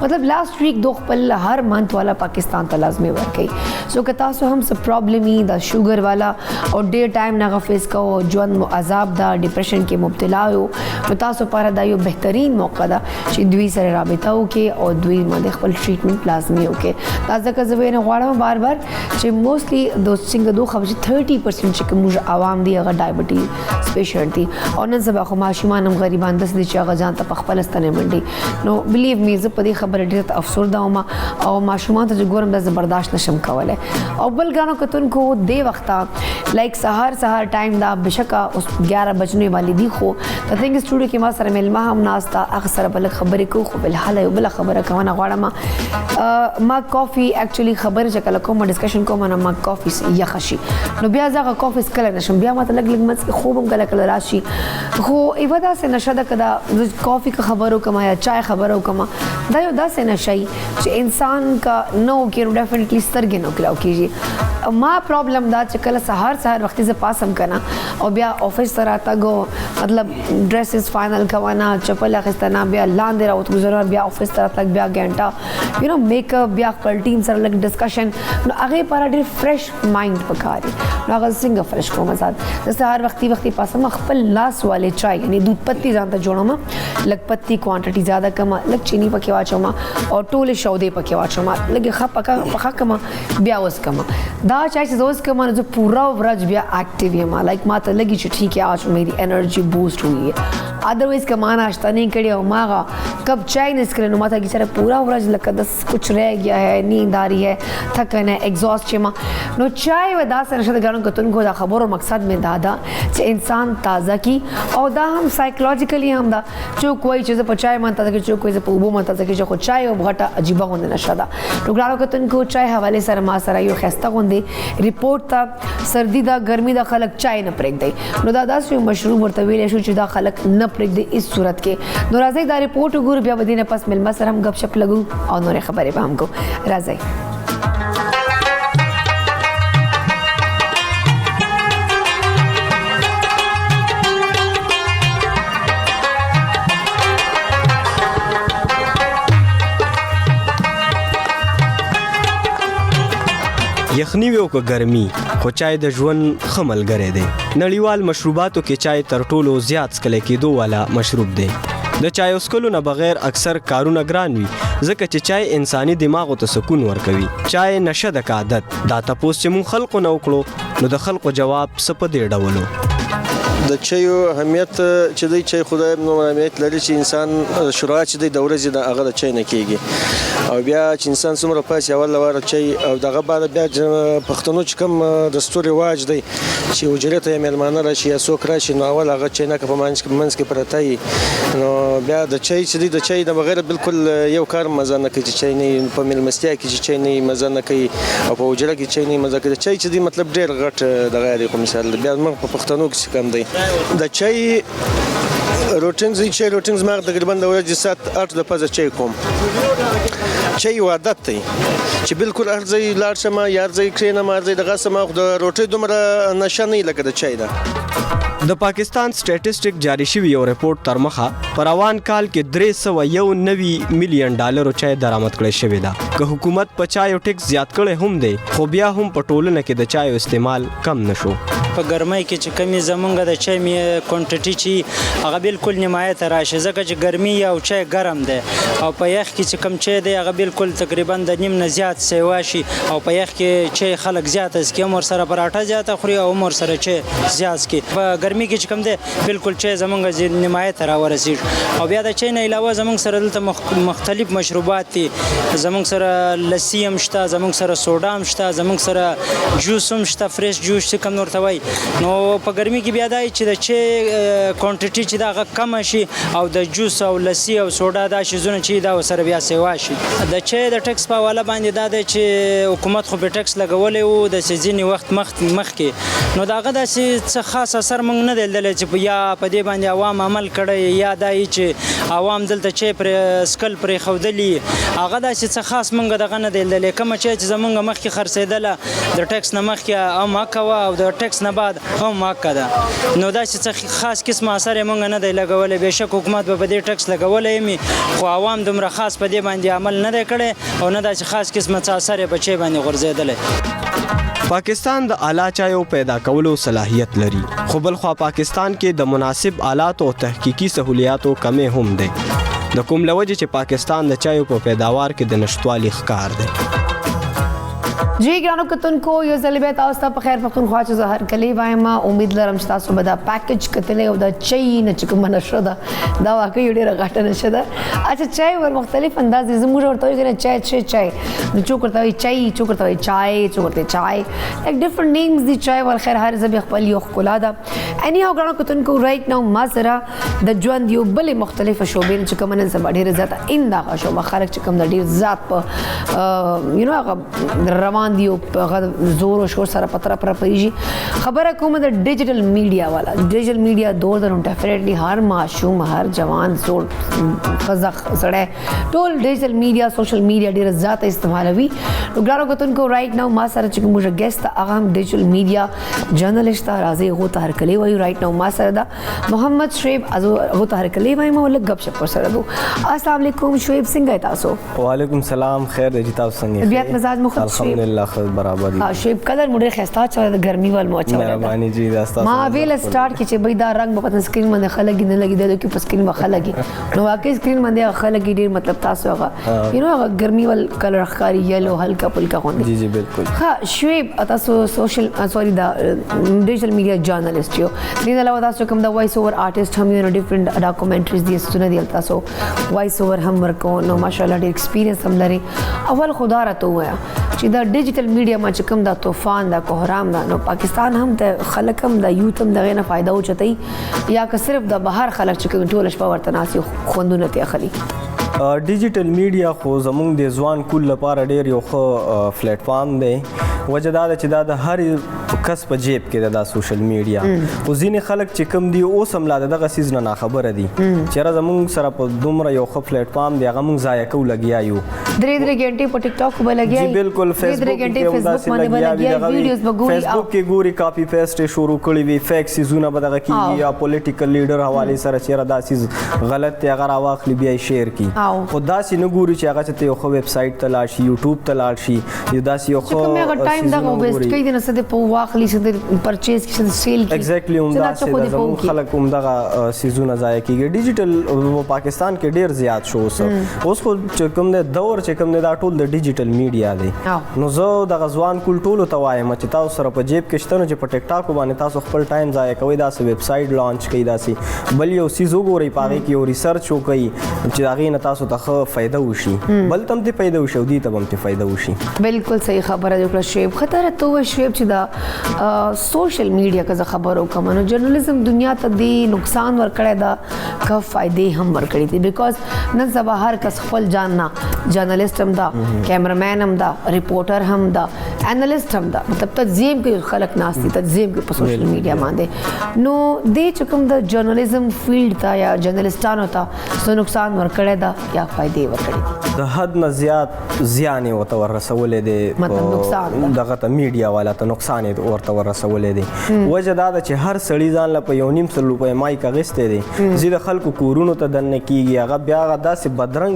मतलब लास्ट वीक दो पल हर मंथ वाला पाकिस्तान तलाजमे वर्क गई सो कता सो हम सब प्रॉब्लम ही दा शुगर वाला और डे टाइम ना फेस का जवन अजाब दा डिप्रेशन के मुब्तला हो बतासो पारा दा यो बेहतरीन मौका दा ची दुई सरे राबिता के और दुई मादे खपल ट्रीटमेंट लाजमी होके ताज़ा का ज़बे ने वाड़ा बार बार चे मोस्टली दो सिंग दो खबज 30% चे मुझे आवाम दी अगर डायबिटीज पेशेंट थी और न सब आखो माशुमान हम गरीबान दस दी चागा जानता पखपलस्तने मंडी नो बिलीव मी जब पदी खबर है तो अफसोरदा होमा और माशुमान तो जो गोरम दा बर्दाश्त नशम कावल है और बल गानों को तुन को दे वक्ता लाइक सहर टाइम दा बेशका उस 11 बजने वाली दी खो तो थिंक स्टूडियो के मां सर मिलमा हम नास्ता अक्सर बल खबर को बिलहाल बला खबर कवाना वाड़ा मा कॉफ़ी एक्चुअली खबर चकल को मा डिस्कशन को माना मा कॉफ़ी या खशी नो ब्या जा कॉफ़ी स्कल नशम ब्या मत लग मत खूब गला कल राशि खो इवदा से नशा कदा कॉफ़ी का खबर हो कमा या चाय खबर हो कमा दायो दा से नशाई इंसान का नो के डेफिनेटली सरगे नो खिलाओ कीजिए मा प्रॉब्लम दा चकल सहर वक्त से पास हम करना और ब्या ऑफिस तरह तक मतलब ड्रेसेस फाइनल कवाना चप्पल खिस्तना ब्या लान दे रहा गुजर ब्या ऑफिस तरह तक ब्या घंटा यू नो मेकअप ब्या टीम सर लग डिस्कशन आगे पारा डे फ्रेश माइंड पकारी अगर सिंग फ्रेश को मजाद जैसे हर वक्ती पास हम खपल लास वाले चाय यानी दूध पत्ती जानता जोड़ो मा लग पत्ती क्वांटिटी ज़्यादा कमा लग चीनी पके वाचो मा और टोले शौदे पके वाचो मा लगे खा पका कमा ब्या उस कमा दा चाय से दोस्त कमा जो पूरा व्रज ब्या एक्टिव है मा लाइक माता लगी ठीक है आज मेरी एनर्जी बूस्ट हुई है अदरवाइज कमा नाश्ता नहीं करिए मागा कब चाय निस्करे नुमा था कि सारा पूरा व्रज लगा दस कुछ रह गया है नींद आ रही है थकन है एग्जॉस्ट चेमा नो चाय व दास नशद गानों को तुनको दा खबर और मकसद में दादा चे इंसान ताज़ा की और दा हम साइकोलॉजिकली हम दा जो कोई चीज़ पर चाय मानता था कि जो कोई पबो मानता था कि जो चाय और घटा अजीबा होने नशा तो गानों को तुनको चाय हवाले सर मा सरा यो खस्ता होंदे रिपोर्ट था सर्दी दा गर्मी दा खलक चाय न प्रेक दे नो दादा से मशरूब और तवील शु चिदा खलक न प्रेक दे इस सूरत के नो राज़ी दा रिपोर्ट गुरु ब्या बदीने पास मिलमा सर हम गपशप लगू और नोरे खबरें बा हमको राज़ी यखनी वे को गर्मी खो चाय द ژوند خمل غره دی نړیوال مشروباتو کې چای تر ټولو زیات سکل کېدو والا مشروب دی د چای اسکلو نه بغیر اکثر کارونه ګران وي ځکه چې چای انساني دماغ ته سکون ورکوي چای نشه د عادت دا تاسو چې مون خلکو نه وکړو نو د خلکو جواب سپدې ډولو د چایو اهمیت چې د چای خدای نو اهمیت لري چې انسان شروع چې د ورځې د هغه د چای نه کیږي او بیا چې انسان څومره پاس اول لواره چای او دغه بعد بیا پښتنو چې کوم دستور رواج دی چې وجرته یې مېلمانه راشي یا څوک راشي نو اول هغه چای نه په منځ کې پرته نو بیا د چای چې د چای د بغیر بالکل یو کار مزه نه کوي چې چای نه په مېلمستیا کې چې چای نه مزه نه کوي او په وجره کې چای نه مزه کوي چای چې دی مطلب ډېر غټ دغه دی کوم مثال بیا موږ په پښتنو کې کم دی د چای روټینز چای روټینز ما تقریبا د ورځې 7-8 د پزه چای کوم چای یو عادت دی چې بالکل هر ځای لاړ شم یا هر ځای کښېنم هر ځای دغه سم د روټۍ دومره نشه نه لکه د چای ده د پاکستان سټیټسټیک جاری شوی یو ریپورت تر مخه په روان کال کې 391 میلیون ډالر چای درآمد کړی شوی دا که حکومت په چایو ټیکس زیات کړی هم دی خو بیا هم په ټولنه کې د چایو استعمال کم نشو. په ګرمۍ کې چې کمی زمونږ د چای کوانټیټي چې هغه بالکل نیمایه ته راشي ځکه چې ګرمي او چای ګرم دی او په یخ کې چې کم چای دی هغه بالکل تقریبا د نیم نه زیات سیوا شي او په یخ کې چای خلک زیات اسکي عمر سره پراټه زیاته خوري او عمر سره چای زیات اسکي په ګرمي کې چې کم دی بالکل چای زمونږ نیمایه ته راورسیږي او بیا د چای نه علاوه زمونږ سره دلته مختلف مشروبات دي زمونږ سره لسی هم شته زمونږ سره سوډا هم شته زمونږ سره جوس هم شته فریش جوس چې کم ورته وایي نو په ګرمي کې بیا دا چې د چای کوانټیټي چې دا کم شي او د جوس او لسی او سوډا دا شیزونه چې دا سره بیا سیوا شي د چای د ټیکس په حواله باندې دا دی چې حکومت خو به ټیکس لګولی و د ځینې وخت مخکې نو د هغه داسې څه خاص اثر موږ نه دی لیدلی چې یا په دې باندې عوام عمل کړی یا دا چې عوام دلته چای پرې سکل پرېښودلي هغه داسې څه خاص موږ دغه نه دی لیدلی کومه چای چې زموږ مخکې خرڅېدله د ټیکس نه مخکې هم حقه وه او د ټیکس نه بعد هم حقه ده نو داسې څه خاص قسمه اثر یې موږ نه دی لګولی بېشک حکومت به په دې ټیکس لګولی وي خو عوام دومره خاص په دې باندې عمل نه دی کړی او نه داسې خاص قسمه څه اثر یې په چای باندې غورځېدلی. پاکستان د اعلی چایو پیدا کولو صلاحیت لري خو بل خوا پاکستان کې د مناسب آلات او تحقیقي سہولیاتو کمی هم دی د کوم لوجه چې پاکستان د چایو په پیداوار کې د نشټوالي ښکار دی. جی ګرانو کتونکو یو ځل بیا تاسو ته په خیر پښتونخوا چې زه هر کلی وایم امید لرم چې تاسو به دا پیکج کتلی او د چای نه چې کومه نشه ده دا واقعي ډېره غټه نشه ده. اچھا چای ور مختلف انداز زموږ ورته وایي چای چای نو څوک ورته وایي چای څوک ورته وایي چای څوک ورته چای لایک ډفرنٹ نیمز دي چای ور خیر هر ځبې خپل یو ښکلا ده. اني هاو ګرانو کتونکو رایټ ناو ما سره د ژوند یو بلې مختلفه شوبې چې کوم نن سبا ډېره زیاته اندغه شوبه خلک چې کوم د ډېر زیات په یو نو هغه روان دی او زور او شور سره پتره پر پریږي خبره کوم د ډیجیټل میډیا والا ډیجیټل میډیا دور درو ډیفینیټلی هر معصوم هر جوان زور خزخ سړی ټول ډیجیټل میډیا سوشل میډیا ډیره زیاته استعمالوي نو ګرانو کتونکو رایټ ناو ما سره چې کوم ګیسټ هغه هم ډیجیټل میډیا جرنالست راځي هو ته هر کلی وایي رایټ ناو ما سره دا محمد شعیب هو ته هر کلی وایي ما ولګ غب شپ سره دو. السلام علیکم شعیب څنګه تاسو؟ وعلیکم سلام خیر دی تاسو څنګه؟ طبیعت مزاج مو ښه شعیب؟ الحمدلله برابر ها شعیب کلر مډه خستا چا د ګرمي ول مو چا مهرباني جی داستا ما ویل سٹارټ کی چې بيد دا رنگ په سکرین باندې خلګي نه لګي د کې په سکرین باندې خلګي نو واقعي سکرین باندې خلګي ډیر مطلب تاسو هغه یو نو ګرمي ول کلر ښکاری یلو هلکا پلکا خوند جی جی بالکل ها شعیب تاسو سوشل سوري دا ډیجیټل میډیا جرنالست یو دې علاوه تاسو کوم دا وایس اوور آرټیست هم یو ډیفرنٹ ډاکومنټریز دي ستونه دي تاسو وایس اوور هم ورکو نو ماشاءالله ډیر ایکسپیرینس هم لري اول خدا را ته وایا چې دا ډیجیټل میډیا ما چې کوم دا طوفان دا کوهرام دا نو پاکستان هم د خلک هم د یوت هم دغه نه فائدہ اوچتای یا که صرف د بهر خلک چې کوم ټول شپه ورته ناسي خوندونه ته اخلي. ډیجیټل میډیا خو زموږ د ځوان کول لپاره ډیر یو ښه پلیټ فارم دی وجه دا ده چې دا د هر کس په جیب کې دا سوشل میډیا خو ځینې خلک چې کوم دی اوس هم لا دغه سیز نه خبره دي چېرې زموږ سره په دومره یو ښه پلیټ فارم دی هغه موږ ضایع کوو لګیا یو 3 غنټې په ټیک ټاک به لګیا جی بالکل فیسبوک کې باندې لګیا ویډیوز به ګوري فیسبوک کې ګوري کاپی پیسټ شروع کړی وي فیک سیزونه به دغه کیږي یا پولیټیکل لیډر حواله سره چېرې دا سیز غلط دی هغه راواخلي بیا شیر کی خو داسې نه ګوري چې هغه ته یو ښه ویب سایټ ته لاړ شي یوټیوب ته لاړ شي یو داسې یو ښه ټایم دغه ویسټ کوي د نسد په واخلي چې پرچیز کې سیل کې ایگزیکټلی هم دا چې خلک هم دغه سیزونه ضایع کیږي ډیجیټل پاکستان کې ډیر زیات شو اوس خو چې کوم د دور چې کوم دا ټول د ډیجیټل میډیا دی نو زه دغه ځوان کول ټولو ته وایم چې تاسو سره په جیب کې شته نو چې په ټیک ټاک باندې تاسو خپل ټایم ضایع کوئ داسې ویب سایټ لانچ کړئ داسې بل یو سیز وګورئ په هغې کې یو ریسرچ وکړئ چې د هغې نه تاسو ته ښه فایده وشي بل ته هم ترې فایده وشي او دې ته به هم ترې فایده وشي. بالکل صحیح خبره دې وکړه شعیب خطر ته ووایه شعیب چې دا سوشل میډیا که زه خبر وکړم نو جرنالیزم دنیا ته دې نقصان ورکړی ده که فایدې هم ورکړي دي بیکاز نن سبا هر کس خپل جان نه جرنالیست هم ده کیمرامین هم ده ریپورټر هم ده انالیست هم ده مطلب تجزیم کوي خلک ناست دي تجزیم کوي په سوشل میډیا باندې نو دې چې کوم د جرنالیزم فیلډ ته یا جرنالیستانو ته څه نقصان ورکړی ده یا فایدې ورکړي دي؟ د حد نه زیات زیان یې ورته ورسولی دی مطلب نقصان ده. دغه ته میډیا والا ته نقصان یې ورته ورسولی دی وجه دا ده چې هر سړي ځان له په 1.5 روپۍ مایک اخیستی دی ځي د خلکو کورونو ته دننه کېږي هغه بیا هغه داسې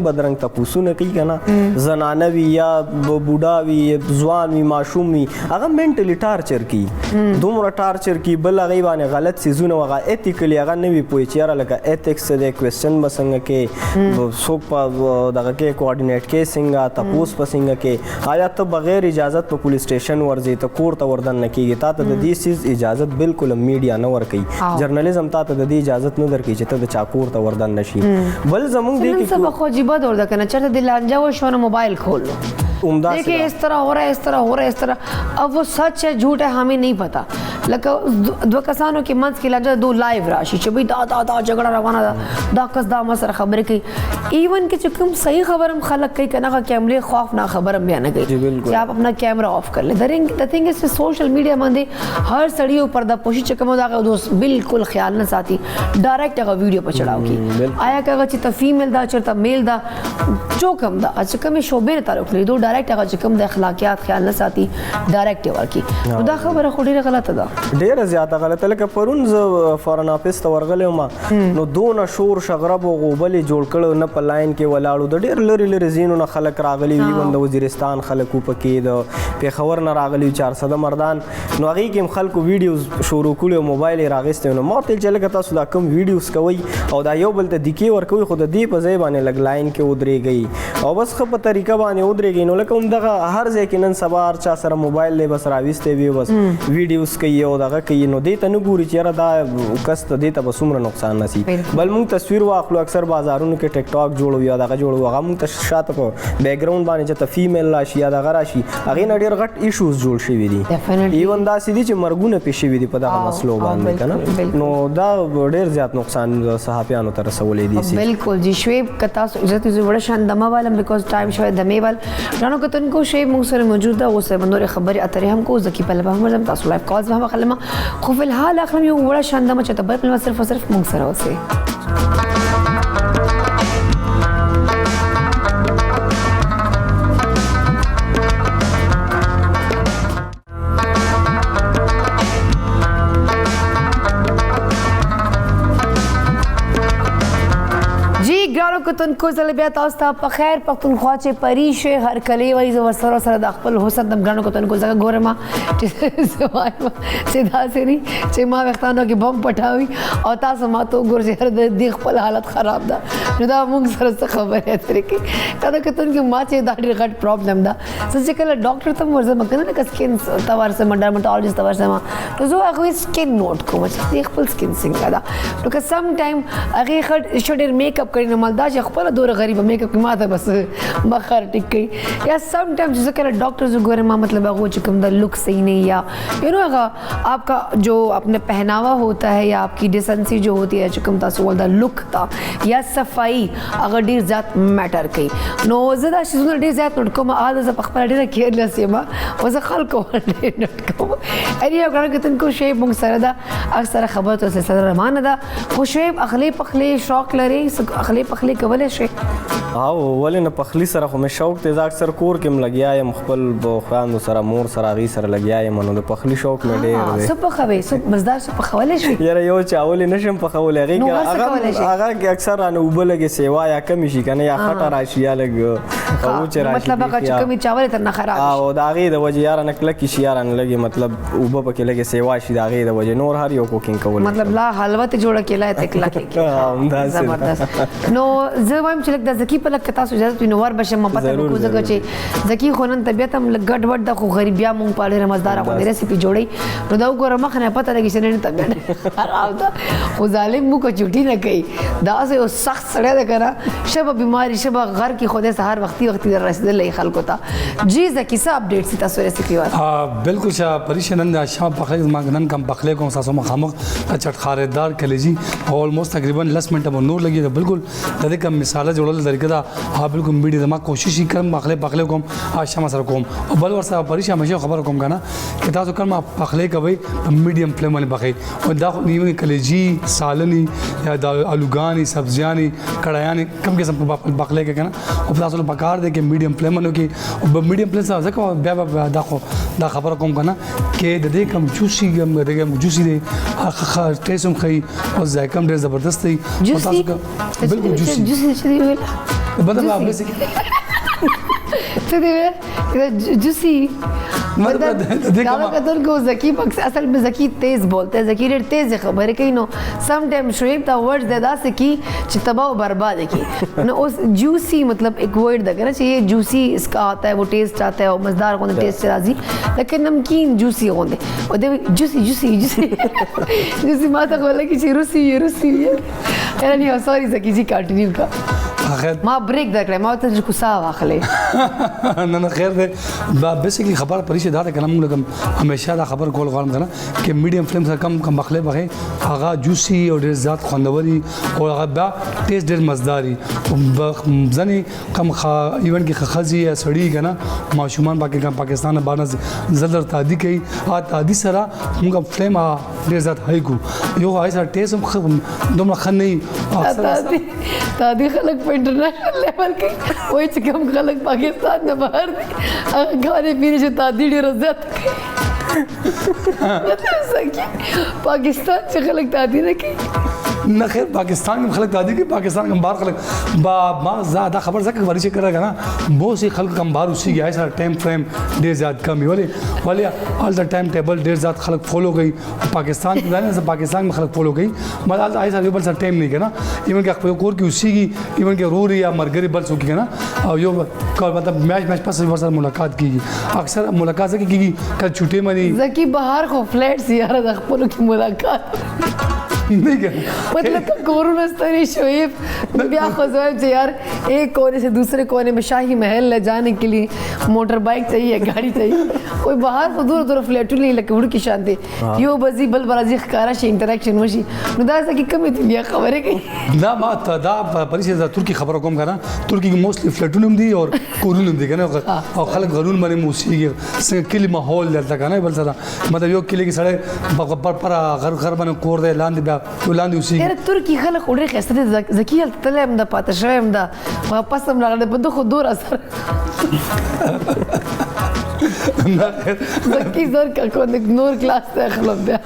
بدرنګ تپوسونه کوي که نه زنانه وي یا بوډا وي ځوان وي ماشوم وي هغه مینټلي ټارچر کوي دومره ټارچر کوي بل هغې باندې غلط څیزونه هغه ایتیکلي هغه نه وي پوه چې یاره لکه ایتکس څه دی کوېسچن به څنګه کې څوک په دغه کې کوارډینیټ کې څنګه تپوس په څنګه کې آیا ته بغیر اجازت په پولیس سټیشن ورځې ته کور ته وردننه کېږي تا ته د دې څیز اجازت بالکل میډیا نه ورکوي جرنالیزم تا ته د دې اجازت نه درکوي چې ته د چا کور ته وردننه شي بل زموږ دې نن سبا خو عجیبه دور ده کنه چرته د لانجه وشو نه موبائل کھول لو देखिए इस तरह हो रहा है इस तरह हो रहा है इस तरह अब वो सच है झूठ है हमें नहीं पता लका दो कसानों के मंच की लाजा दो लाइव राशि च भाई दा झगड़ा रवाना दा कस दा मसर खबर की इवन के चुकम सही खबर हम खलक कई कना का कैमरे खौफ ना खबर हम बयान गई कि आप अपना कैमरा ऑफ कर ले the thing is social media मंदे हर सड़ी ऊपर दा पोशी चकम दा दोस्त बिल्कुल ख्याल न साथी डायरेक्ट अगर वीडियो पर चढ़ाओ की आया का चिता फीमेल दा चरता मेल दा चोकम दा अच्छा कम शोबे तारुक ले दो डायरेक्ट هغه چې کوم د اخلاقیات خیال نه ساتي ډایرکټ ورکی دا خبره خو ډیره غلطه ده ډیره زیاته غلطه لکه پرون زه فارن آفیس ته ورغلی وم نو دونه شور شغرب او غوبل جوړ کړو نه په لاین کې ولاړو د ډیر لري لري زینونه خلک راغلي وي د وزیرستان خلکو پکې د پیښور نه راغلي 400 مردان نو هغه کې خلکو ویډیوز شروع کړو موبایل راغسته نو ماته چې لکه تاسو دا کوم ویډیوز کوي او دا یو بل ته دکی ورکوي خو د دې په ځای باندې لګ لاین کې ودرېږي او بس خو په طریقه باندې ودرېږي نو لکه دغه هر ځای کې نن سبا هر چا سره موبایل دی بس راویستی وي بس ویډیوز کوي او دغه کوي نو دې ته نه ګوري چې یاره دا کس ته دې ته به څومره نقصان نسی بل موږ تصویر واخلو اکثر بازارونو کې ټیک ټاک جوړو یا دغه جوړو هغه موږ ته شاته په بیک ګراوند باندې چې ته فیمیل راشي یا دغه راشي هغې نه ډېر غټ ایشوز جوړ شوي دي ایون داسې دي چې مرګونه پې شوي دي په دغه مسلو باندې که نه نو دا ډېر زیات نقصان صحافیانو ته رسولی دي بالکل جی شعیب که تاسو اجازت وزو بڑا شان دمه والم بیکاز ټایم شوی دمې وال رانو که تن کو شعیب موږ سره موجود ده اوس بندور خبري اترې هم کو زکی په لبه هم تاسو لایف کالز به هم خلما خو فی الحال اخرم یو بڑا شان دمه چته بل صرف او صرف موږ سره اوسه کتن کو زل بیا تاسو ته په خیر پختونخوا چې پریشه هر کلی وای زو سره سره د خپل حسن دم غنو کتن کو زګه ګورما چې سیدا سری چې ما وختانو کې بم پټاوي او تاسو ما ته ګور چې د خپل حالت خراب ده نو دا موږ سره خبره اترې کې کله کتن کې ما چې دا ډېر غټ پرابلم ده چې کله ډاکټر ته ورځم کنه نه سکین تور سره ډرمټالوجیست تور سره نو زه هغه سکین نوٹ کوم چې خپل سکین څنګه ده نو که سم ټایم هغه خټ شډر میک اپ کړي نو مالدا چې خپل دور غریب میک اپ کې ماته بس مخر ټیک کوي یا سم ٹائم جیسے کہ ڈاکٹرز وغیرہ میں مطلب وہ چکم دا لک صحیح نہیں یا یو نو آپ کا جو اپنے پہناوا ہوتا ہے یا آپ کی ڈیسنسی جو ہوتی ہے چکم تا سوال دا لک تا یا صفائی اگر ډیر زیات میټر کوي نو زدا شزونه ډیر زیات نوٹ کوم آل ز خپل ډیر کیرلس یم او زه خلکو ډیر نوٹ کوم اری اگر کتن کو شی مونږ سره دا اکثر خبرو ته سره روانه ده خو شعیب اخلی پخلی شوق لري اخلی پخلی کولای شي او ولې نه پخلی سره خو مې شوق دی زه اکثر کور کې م لګیا یم خپل خویندو سره مور سره هغې سره لګیا یم نو د پخلي شوق مې ډېر دی څه پخوې څه مزدار څه پخولی شي یاره یو چاول یې نشم پخولی هغه کې اکثر رانه اوبه لږې سیوا یا کمې شي که نه یا خټه راشي یا لږ وچې راشي مطلب هغه چې کمې چاول یې تر نه خراب شي او د هغې د وجې یاره نه کلکې شي یاره نه لږې مطلب اوبه پکې لږې سیوا شي د هغې د وجې نور هر یو کوکینګ کولی مطلب لا حلوه ته جوړه کېلا یې ته کلکې زبردست نو زه وایم چې لږ د زکي په لږ تاسو اجازه وي نو ور بشم ما پته به کو ځکه چې زکي خو نن طبیعت هم لږ ګډ وډ ده خو غریبیا مونږ په ډېره مزداره باندې ریسیپي جوړوي نو دا وګوره مخ نه پته لګي چې نن طبیعت خراب ده خو ظالم مو کو چوټي نه کوي داسې یو سخت سړی ده که نه شبه بیماري شبه غر کې خدای سهار وختي در رسېدلی خلکو ته جی زکي څه اپډیټ سي تاسو ریسیپي وار بالکل شاه پریشه نن د شام پخلی ما نن کم پخلی کوم تاسو مخامخ چټخارېدار کلیجی اولموست تقریبا 10 منټه نور لګي بالکل د کوم مثال جوړل طریقه دا ها بالکل میډیا ما کوشش کوم پخله کوم شمه سره کوم او بل ورسره پریش همیشه خبر کوم کنه چې تاسو کوم پخله کوي میډیم فلیم باندې پخې او دا نیو کلیجی سالنی یا د الوګانی سبزیانی کړایانی کم قسم په پخله کې کنه او تاسو له پکار دي کې میډیم فلیم باندې کې او میډیم فلیم سره ځکه بیا دا خبر کوم کنه کې د دې کم جوسی کم د دې جوسی دی ټیسم خي او ذایقه ډېر زبردست دی بالکل جوسی چې دی ویل بدل ما بس څه دی ویل جوسی मतलब कतल को ज़की असल में ज़की तेज़ बोलते हैं ज़की तेज़ खबर है कहीं नो सम टाइम शुएब ता वर्ड ज़्यादा से की तबाह बर्बाद है की ना उस जूसी मतलब एक वर्ड दे ना चाहिए जूसी इसका आता है वो टेस्ट आता है और मज़ेदार होने टेस्ट राजी लेकिन नमकीन जूसी होने और दे जूसी जूसी जूसी जूसी माता को बोला कि रूसी यानी सॉरी ज़की जी कंटिन्यू का ما ब्रेक درکړم ما ته کو سا واخلې نه خیر دی دا بیسیکلی خبر پریشه دا کلام موږ همیشه دا خبر کول غواړم کنه چې میډیم فلیم سره کم بخله بغه هغه جوسی او ډیر زیات خوندوري او هغه با ټیسټ ډیر مزداري ځنی کم ایون کې خخزي یا سړی کنه ماشومان پاکستان باندې زلر تادی کوي ا تادی سره موږ فلیم ډیر زیات هاي کو یو هاي سره ټیسټ دومره خنۍ تادی خلک په انټرنیشنل لیول کې وای چې کوم خلک پاکستان نه بهر دي هغه غاړي پیری چې تادی ډیر زیات پاکستان چې خلک تادی نه کوي نه خیر پاکستان کې خلک تادی کوي پاکستان کې بهر خلک ما زیاده خبر ځکه ورشي کړه کنه بہت سی خلک کم بهر اوسي گیا سره ټایم فریم ډیر زیات کم وي ولی آل د ټایم ټیبل ډیر زیات خلک فالو کوي پاکستان کې نه پاکستان کې خلک فالو کوي مطلب آی سره بل سره ټایم نه کنه ایون کې خپل کور کې اوسيږي ایون کې روري یا مرګري بل څوک کنه او یو کار مطلب میچ پس ورسره ملاقات کیږي اکثر ملاقات کیږي کله چھٹی منی زکی بهر خو فلیټس یاره د خپل کې ملاقات मतलब कोरोना स्तरी शोएब ब्याह ख़ुज़ यार एक कोने से दूसरे कोने में शाही महल ले जाने के लिए मोटर बाइक चाहिए गाड़ी चाहिए कोई बाहर को दूर दूर फ्लैट नहीं लगे उड़ की शांति यो बजी बल बराजी खारा शे इंटरेक्शन वशी नुदासा की कमी दुनिया खबर है कि ना ما دا پریشه دا ترکی خبره کوم کنه ترکی کې موستلی فلټونم دي او کورونم دي کنه او خلک غرون باندې موسیقي څنګه کلی ماحول دلته کنه بل سره مطلب یو کلی کې سره پر غر باندې کور دی لاندې لاندې اوسي یاره ترکی خلک وړي خسته دي زکیل تلم د پاتې شوم دا واپس هم راغله په دغه دور اثر زکی زور کا کو نور کلاس ته خلک بیا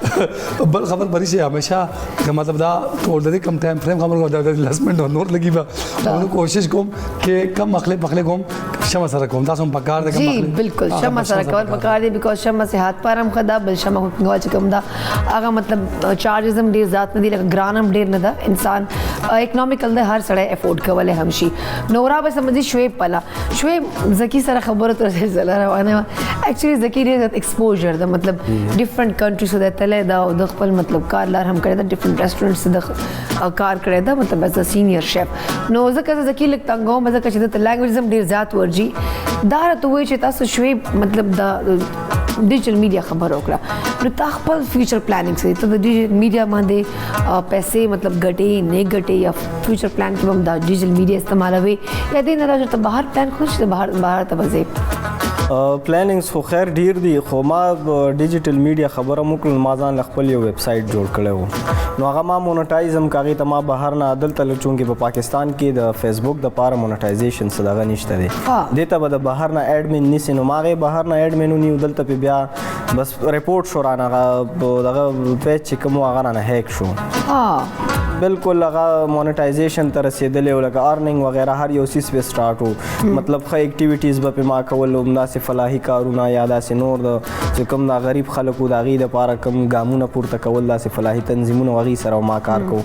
بل خبر پریشه همیشه مطلب دا ټول د کم ټایم فریم خبر د لاسمنت نور لګي به نو کوشش کوم چې کم مخله کوم شمه سره کوم تاسو په کار د کم جی بالکل شمه سره کول په کار دی بیکاز شمه سے هات پارم خدا بل شمه کو چې کوم دا هغه مطلب چارجز هم ډیر ذات نه دی لکه ګرانم ډیر نه دا انسان اکنامیکل د هر سړی افورد کولای هم شي نورا به سمجي شویب پلا شویب زکی سره خبره تر زله روانه एक्चुअली ज़की रे एक्सपोजर द मतलब डिफरेंट कंट्रीज से तले दा और द खपल मतलब कारलार हम करे दा डिफरेंट रेस्टोरेंट्स से द कार करे दा मतलब एज अ सीनियर शेफ नो ज़की लगता गो मज़ा कच द लैंग्वेज हम ढेर ज़्यादा वर्जी दार तो वही चेता सो शुएब मतलब द डिजिटल मीडिया खबर होकरा न ताखपल फ्यूचर प्लानिंग से तो द डिजिटल मीडिया मांदे पैसे मतलब घटे नहीं घटे या फ्यूचर प्लान के हम द डिजिटल मीडिया इस्तेमाल हुए या दिन रात तो बाहर प्लान खुश बाहर तबजे پلانینګز خو خیر ډیر دي خو ما ډیجیټل میډیا خبره موکل ما ځان خپل یو ویب سایټ جوړ کړو نو هغه ما مونټایزم کاغی ته ما بهر نه عدالت لچونګي په پاکستان کې د فیسبوک د پاره مونټایزیشن څه دغه نشته دي دته به د بهر نه اډمن نسی نو ماغه بهر نه اډمن نیو دلته په بیا بس ریپورت شو رانه دغه پیج چې کوم هغه نه هیک شو بالکل هغه مونټایزیشن تر رسیدلې ولکه ارننګ وغیرہ هر یو سیس په سٹارټ مطلب خې اکټیویټیز به ما کول مناسب فلاحي کارونه یا داسې نور د چې کوم د غریب خلکو د غي د پاره کوم ګامونه پورته کول داسې فلاحي تنظیمونه وغي سره ما کار کو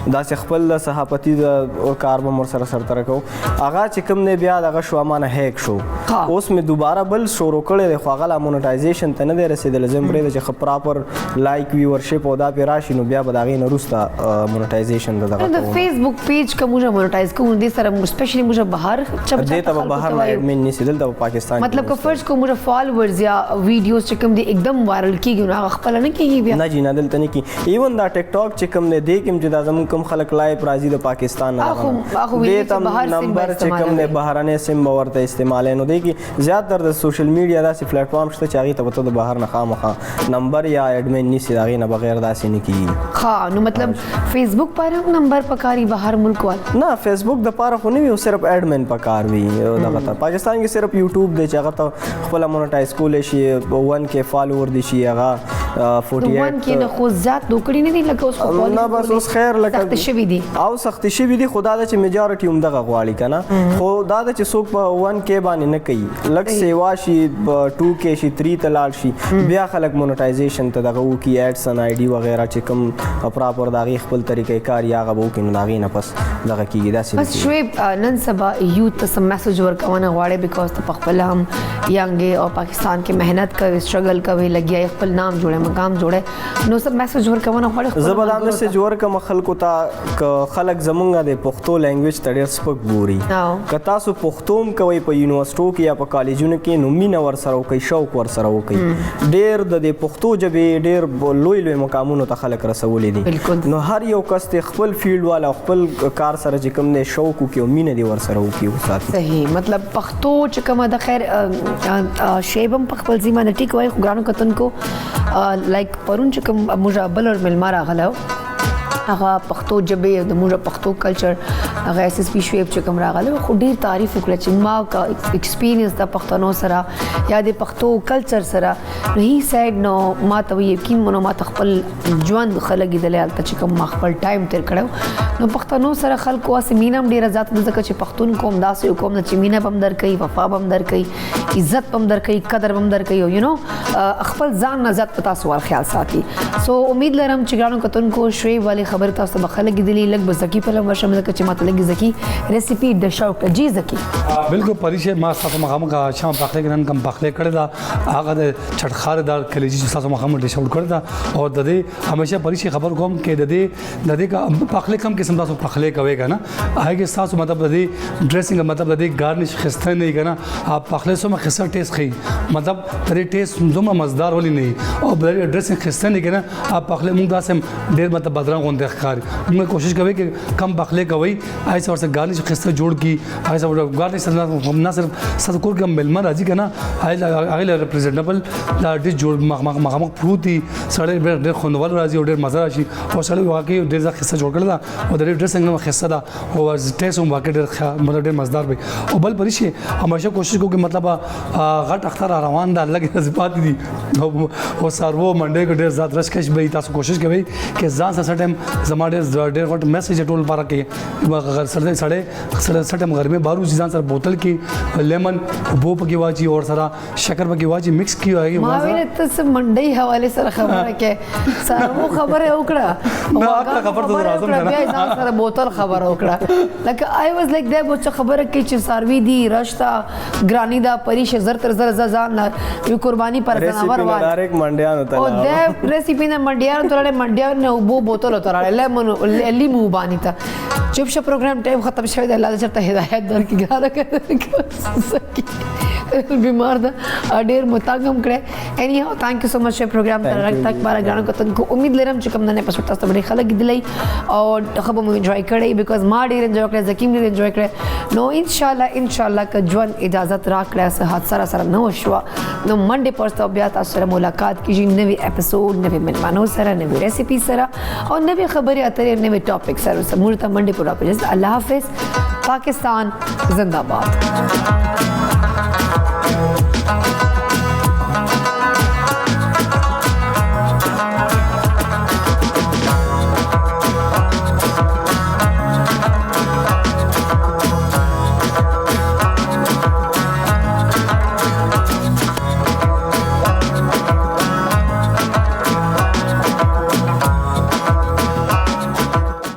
داسې خپل صحافتي د کار به مر سره سره کو هغه چې کوم نه بیا دغه شو امانه هیک شو اوس می دوباره بل شروع کړي خو هغه مونټایزیشن ته نه دی رسیدل زمبري د چې پراپر لایک ویورشپ او دا پیراشي نو بیا به دغه نه روستا مونټایزیشن دغه د فیسبوک پیج کوم موږ مونټایز کوم دې سره سپیشلی موږ بهر چپ دې ته بهر نه اډمن نشیدل د پاکستان مطلب که فرض کو موږ فالوورز یا ویډیوز چې کوم دي एकदम وایرل کیږي نو خپل نه کیږي بیا نه جی نه دلته نه کی ایون دا ټیک ټاک چې کوم نه دی کوم چې دا زموږ کوم خلک لایف راځي د پاکستان نه دې تم نمبر چې کوم نه بهرانه سیم ورته استعمال نه دی کی زیات تر د سوشل میډیا داسې پلیټ فارم شته چې هغه ته د بهر نه خامخا نمبر یا ایڈمن نشي هغه نه بغیر داسې نه کی ها نو مطلب فیسبوک پر هم نمبر پکاري بهر ملک وال نه فیسبوک د پاره خو نه وي صرف ایڈمن پکار وي دغه ته پاکستان کې صرف یوټیوب دی چې هغه ته خپل مونټایز کول شي 1K فالوور دي شي هغه 48 کې نه خو زیات دوکړی نه دي لکه اوس خو نه بس اوس خیر لکه سخت شوی دي او سخت شوی دي خدا د چې میجورټي هم دغه غواړي کنه خو دا د چې څوک په 1K باندې نه کوي لک سیوا شي 2K شي 3 تلال شي بیا خلک مونټایزیشن ته دغه وو کی ایډس ان آی ډي وغیرہ چې کوم پراپر دغه خپل طریقې کار یا غو کې نو دغه نه پس دغه کیږي دا بس شعیب نن سبا یوت ته سم میسج ورکونه غواړي بیکاز ته خپل هم یانګ او پاکستان کې مهنت کوي سټرګل کوي لګیا خپل نام جوړه مقام جوړه نو سب میسج ورکونه غواړي زبر میسج ورکم خلکو ته خلک زمونږ د پښتو لینګویج ته ډېر سپک ګوري که تاسو پښتوم کوئ په یونیورسيټو کې یا په کالجونو کې نو مینه ورسره وکئ شوق ورسره وکئ ډېر د پښتو ژبې ډېر لوی مقامونو ته خلک رسولې دي نو هر یو کس ته خپل فیلډ والا خپل کار سره چې کوم نه شوق وکي او مینه دي ورسره وکي وساتي صحیح مطلب پښتو چې کومه د خیر شیبم په خپل ځما د ټیک وای خو ګرانو کتن کو لایک پرون چې کوم مجابل اور ملما راغلو هغه پښتو ژبه د موږ پښتو کلچر هغه اس پی شعیب چې کوم راغله خو ډیر تعریف وکړه چې ما کا ایکسپیرینس د پښتنو سره یا د پښتو کلچر سره نه سایډ نو ما ته یقین مونږ ما خپل ژوند خلګي د لالت چې کوم خپل ټایم تیر کړو نو پښتنو سره خلکو واسه مینم ډیر ذات د ځکه چې پښتون قوم داسې قوم چې مینه بم در کوي وفا بم در کوي عزت بم در کوي قدر بم در کوي یو نو خپل ځان نه ذات پتا سوال خیال ساتي سو امید لرم چې ګرانو کتون کو شعیب والی خبر تاسو به خلک دلی لګ بزکی په لمر شمل کې چې ماته لګ زکی ریسیپی د شوق جی زکی بالکل پریشه ما تاسو مخامخ شام پخله ګران کم پخله کړی دا هغه د چټخاردار کلیجی چې تاسو مخامخ ډیش آوټ کړی دا او د دې همیشه پریشه خبر کوم کې د دې کا پخله کم قسم تاسو پخله کوي کنه هغه تاسو مطلب د دې ډریسینګ مطلب د دې گارنش خسته نه کنه اپ پخله سم خسته ټیسټ خي مطلب د دې ټیسټ دومره مزدار ولې نه او د ډریسینګ خسته نه کنه اپ پخله موږ داسم ډیر مطلب بدرنګ غونډه موږ کوشش کوي چې کم بخله کوي ایسا ورسره گارنش خسته جوړ کی ایسا گارنش نه صرف ست کور کې ملما راځي کنه هغه ریپرزنټیبل دا ډیش جوړ مخامخ پروتي سړی ډېر خوندول راځي او ډېر مزه راشي او سړی واقعي ډېر ځکه خسته جوړ کړل او د ډریسینګ نو خسته دا او ټیسټ هم واقعي ډېر مزدار وي او بل پرشي همیشه کوشش کوو چې مطلب غټ اختر روان دا لګي زپات دي او سارو منډه کې ډېر ذات رشکش به تاسو کوشش کوي چې ځان سره ټیم زماده ډېر غټ میسج ټول پاره کې سړی غرمه بارو ځان سره بوتل کې لیمن بو پکې واچي او سره شکر پکې واچي مکس کیږي ما ویل ته منډي حواله سره خبره کې سارو خبره وکړه نو خبر ته راځم نه بیا ځان سره بوتل خبره وکړه لکه آی واز لایک دا بچ خبره کې چې ساروی دی رشتا ګرانی دا پریش زر تر زر ځان یو قرباني پر جناور وای ډایرک منډیانو ته او د ریسیپی نه منډیانو ته منډیانو نه بو بوتل ته لیمن لیمو باندې ته چوپ شو پروګرام ټایم ختم شوی دی الله دې چرته هدایت درکړي ګاره بیمار ده ډېر متاګم کړه اني هاو ثانک یو سو مچ پروګرام ته رک تک بار غاڼو کتن کو امید لرم چې کوم نه پس تاسو باندې خلک دلای او خبر مو انجوای کړئ بیکاز ما ډېر انجوای کړ زکیم ډېر انجوای کړ نو ان شاء الله ک ژوند اجازه راکړه سه حادثه سره نو شو نو منډه پرسته بیا تاسو سره ملاقات کیږي نوې اپیسوډ نوې مهمانو سره نوې ریسیپی سره او نوې خبرې اترې نوې ټاپک سره سمورته منډه پورا پېژس الله حافظ پاکستان زندہ باد